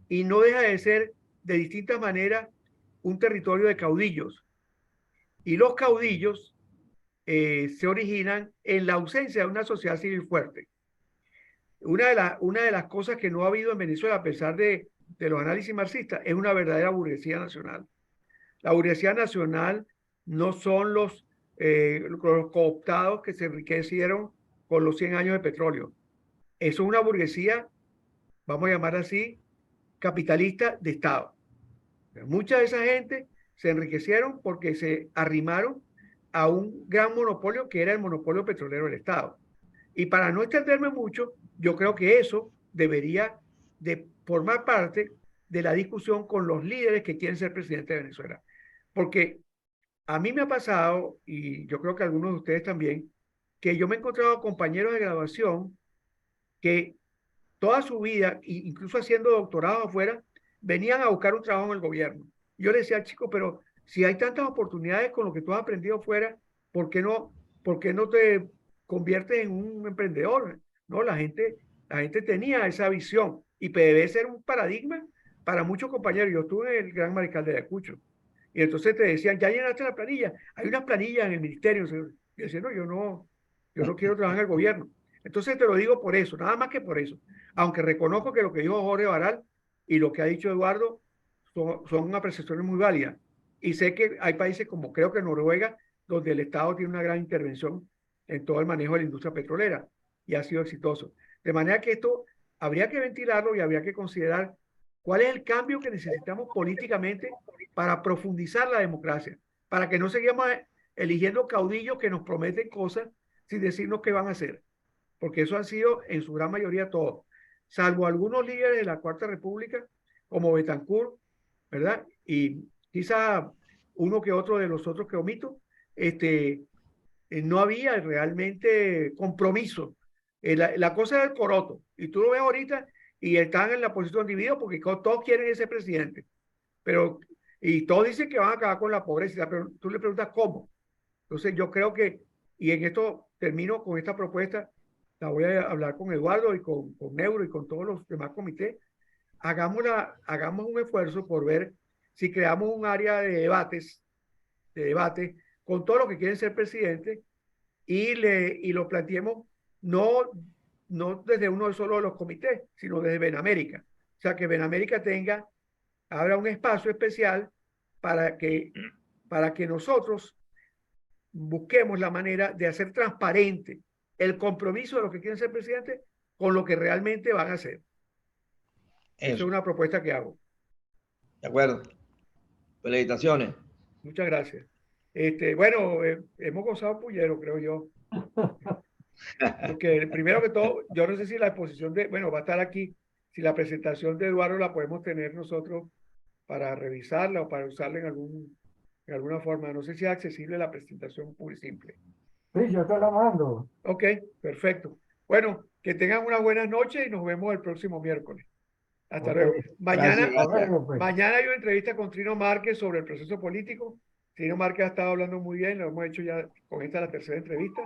Speaker 1: y no deja de ser de distintas maneras un territorio de caudillos. Y los caudillos se originan en la ausencia de una sociedad civil fuerte. Una de las cosas que no ha habido en Venezuela, a pesar de los análisis marxistas, es una verdadera burguesía nacional. La burguesía nacional no son los cooptados que se enriquecieron con los 100 años de petróleo. Eso es una burguesía, vamos a llamar así, capitalista de Estado. Mucha de esa gente se enriquecieron porque se arrimaron a un gran monopolio que era el monopolio petrolero del Estado. Y para no extenderme mucho, yo creo que eso debería de formar parte de la discusión con los líderes que quieren ser presidente de Venezuela. Porque a mí me ha pasado, y yo creo que algunos de ustedes también, que yo me he encontrado compañeros de graduación que toda su vida, incluso haciendo doctorado afuera, venían a buscar un trabajo en el gobierno. Yo le decía al chico, pero si hay tantas oportunidades con lo que tú has aprendido afuera, ¿por qué no te conviertes en un emprendedor? No, la gente tenía esa visión y debe ser un paradigma para muchos compañeros. Yo estuve en el Gran Mariscal de Ayacucho y entonces te decían, ya llenaste la planilla, hay unas planillas en el ministerio. Yo decía, no, yo no quiero trabajar en el gobierno. Entonces te lo digo por eso, nada más que por eso. Aunque reconozco que lo que dijo Jorge Baral y lo que ha dicho Eduardo son apreciaciones muy válidas. Y sé que hay países como creo que Noruega, donde el Estado tiene una gran intervención en todo el manejo de la industria petrolera y ha sido exitoso. De manera que esto habría que ventilarlo y habría que considerar cuál es el cambio que necesitamos políticamente para profundizar la democracia, para que no sigamos eligiendo caudillos que nos prometen cosas sin decirnos qué van a hacer. Porque eso han sido en su gran mayoría todos, salvo algunos líderes de la Cuarta República, como Betancourt, ¿verdad? Y quizá uno que otro de los otros que omito, no había realmente compromiso. La cosa era el coroto, y tú lo ves ahorita, y están en la posición dividida porque todos quieren ese presidente, pero, y todos dicen que van a acabar con la pobreza, pero tú le preguntas cómo. Entonces yo creo que, y en esto termino con esta propuesta, la voy a hablar con Eduardo y con Neuro y con todos los demás comités, hagamos un esfuerzo por ver si creamos un área de debate con todos los que quieren ser presidente y lo planteemos no desde uno solo de los comités, sino desde Benamérica. O sea, que Benamérica abra un espacio especial para que nosotros busquemos la manera de hacer transparente el compromiso de los que quieren ser presidentes con lo que realmente van a hacer. Esa es una propuesta que hago.
Speaker 3: De acuerdo. Felicitaciones.
Speaker 1: Muchas gracias. Bueno, hemos gozado pullero, creo yo. Porque primero que todo, yo no sé si la exposición va a estar aquí, si la presentación de Eduardo la podemos tener nosotros para revisarla o para usarla en alguna forma. No sé si es accesible la presentación pura y simple.
Speaker 2: Sí, yo te la mando.
Speaker 1: Ok, perfecto. Bueno, que tengan una buena noche y nos vemos el próximo miércoles. Hasta luego. Mañana hay una entrevista con Trino Márquez sobre el proceso político. Trino Márquez ha estado hablando muy bien, lo hemos hecho ya con esta la tercera entrevista.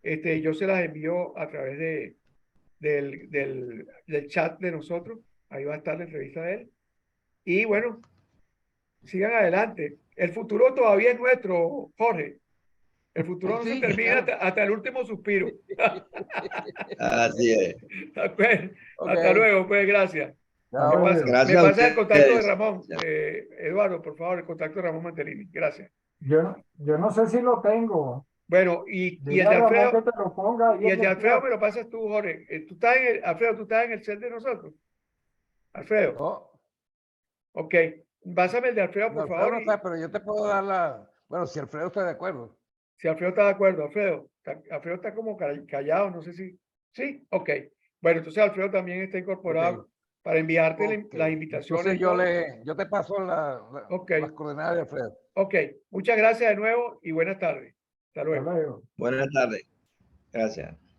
Speaker 1: Yo se las envío a través del chat de nosotros. Ahí va a estar la entrevista de él. Y bueno, sigan adelante. El futuro todavía es nuestro, Jorge. El futuro no se termina hasta el último suspiro.
Speaker 3: Así es.
Speaker 1: Hasta luego, pues, gracias.
Speaker 3: Gracias
Speaker 1: me pasa el contacto de Ramón. Eduardo, por favor, el contacto de Ramón Mantelini. Gracias.
Speaker 2: Yo no sé si lo tengo.
Speaker 1: Bueno, y el de Alfredo, el de Alfredo me lo pasas tú, Jorge. Alfredo, tú estás en el set de nosotros. Alfredo.
Speaker 4: Oh.
Speaker 1: Ok, pásame el de Alfredo, por favor.
Speaker 4: No está, pero yo te puedo dar bueno, si Alfredo está de acuerdo.
Speaker 1: Si Alfredo está de acuerdo, Alfredo está como callado, no sé si. Sí, ok. Bueno, entonces Alfredo también está incorporado para enviarte las invitaciones.
Speaker 4: Entonces yo te paso las coordenadas de Alfredo.
Speaker 1: Ok, muchas gracias de nuevo y buenas tardes. Hasta luego.
Speaker 3: Buenas tardes. Gracias.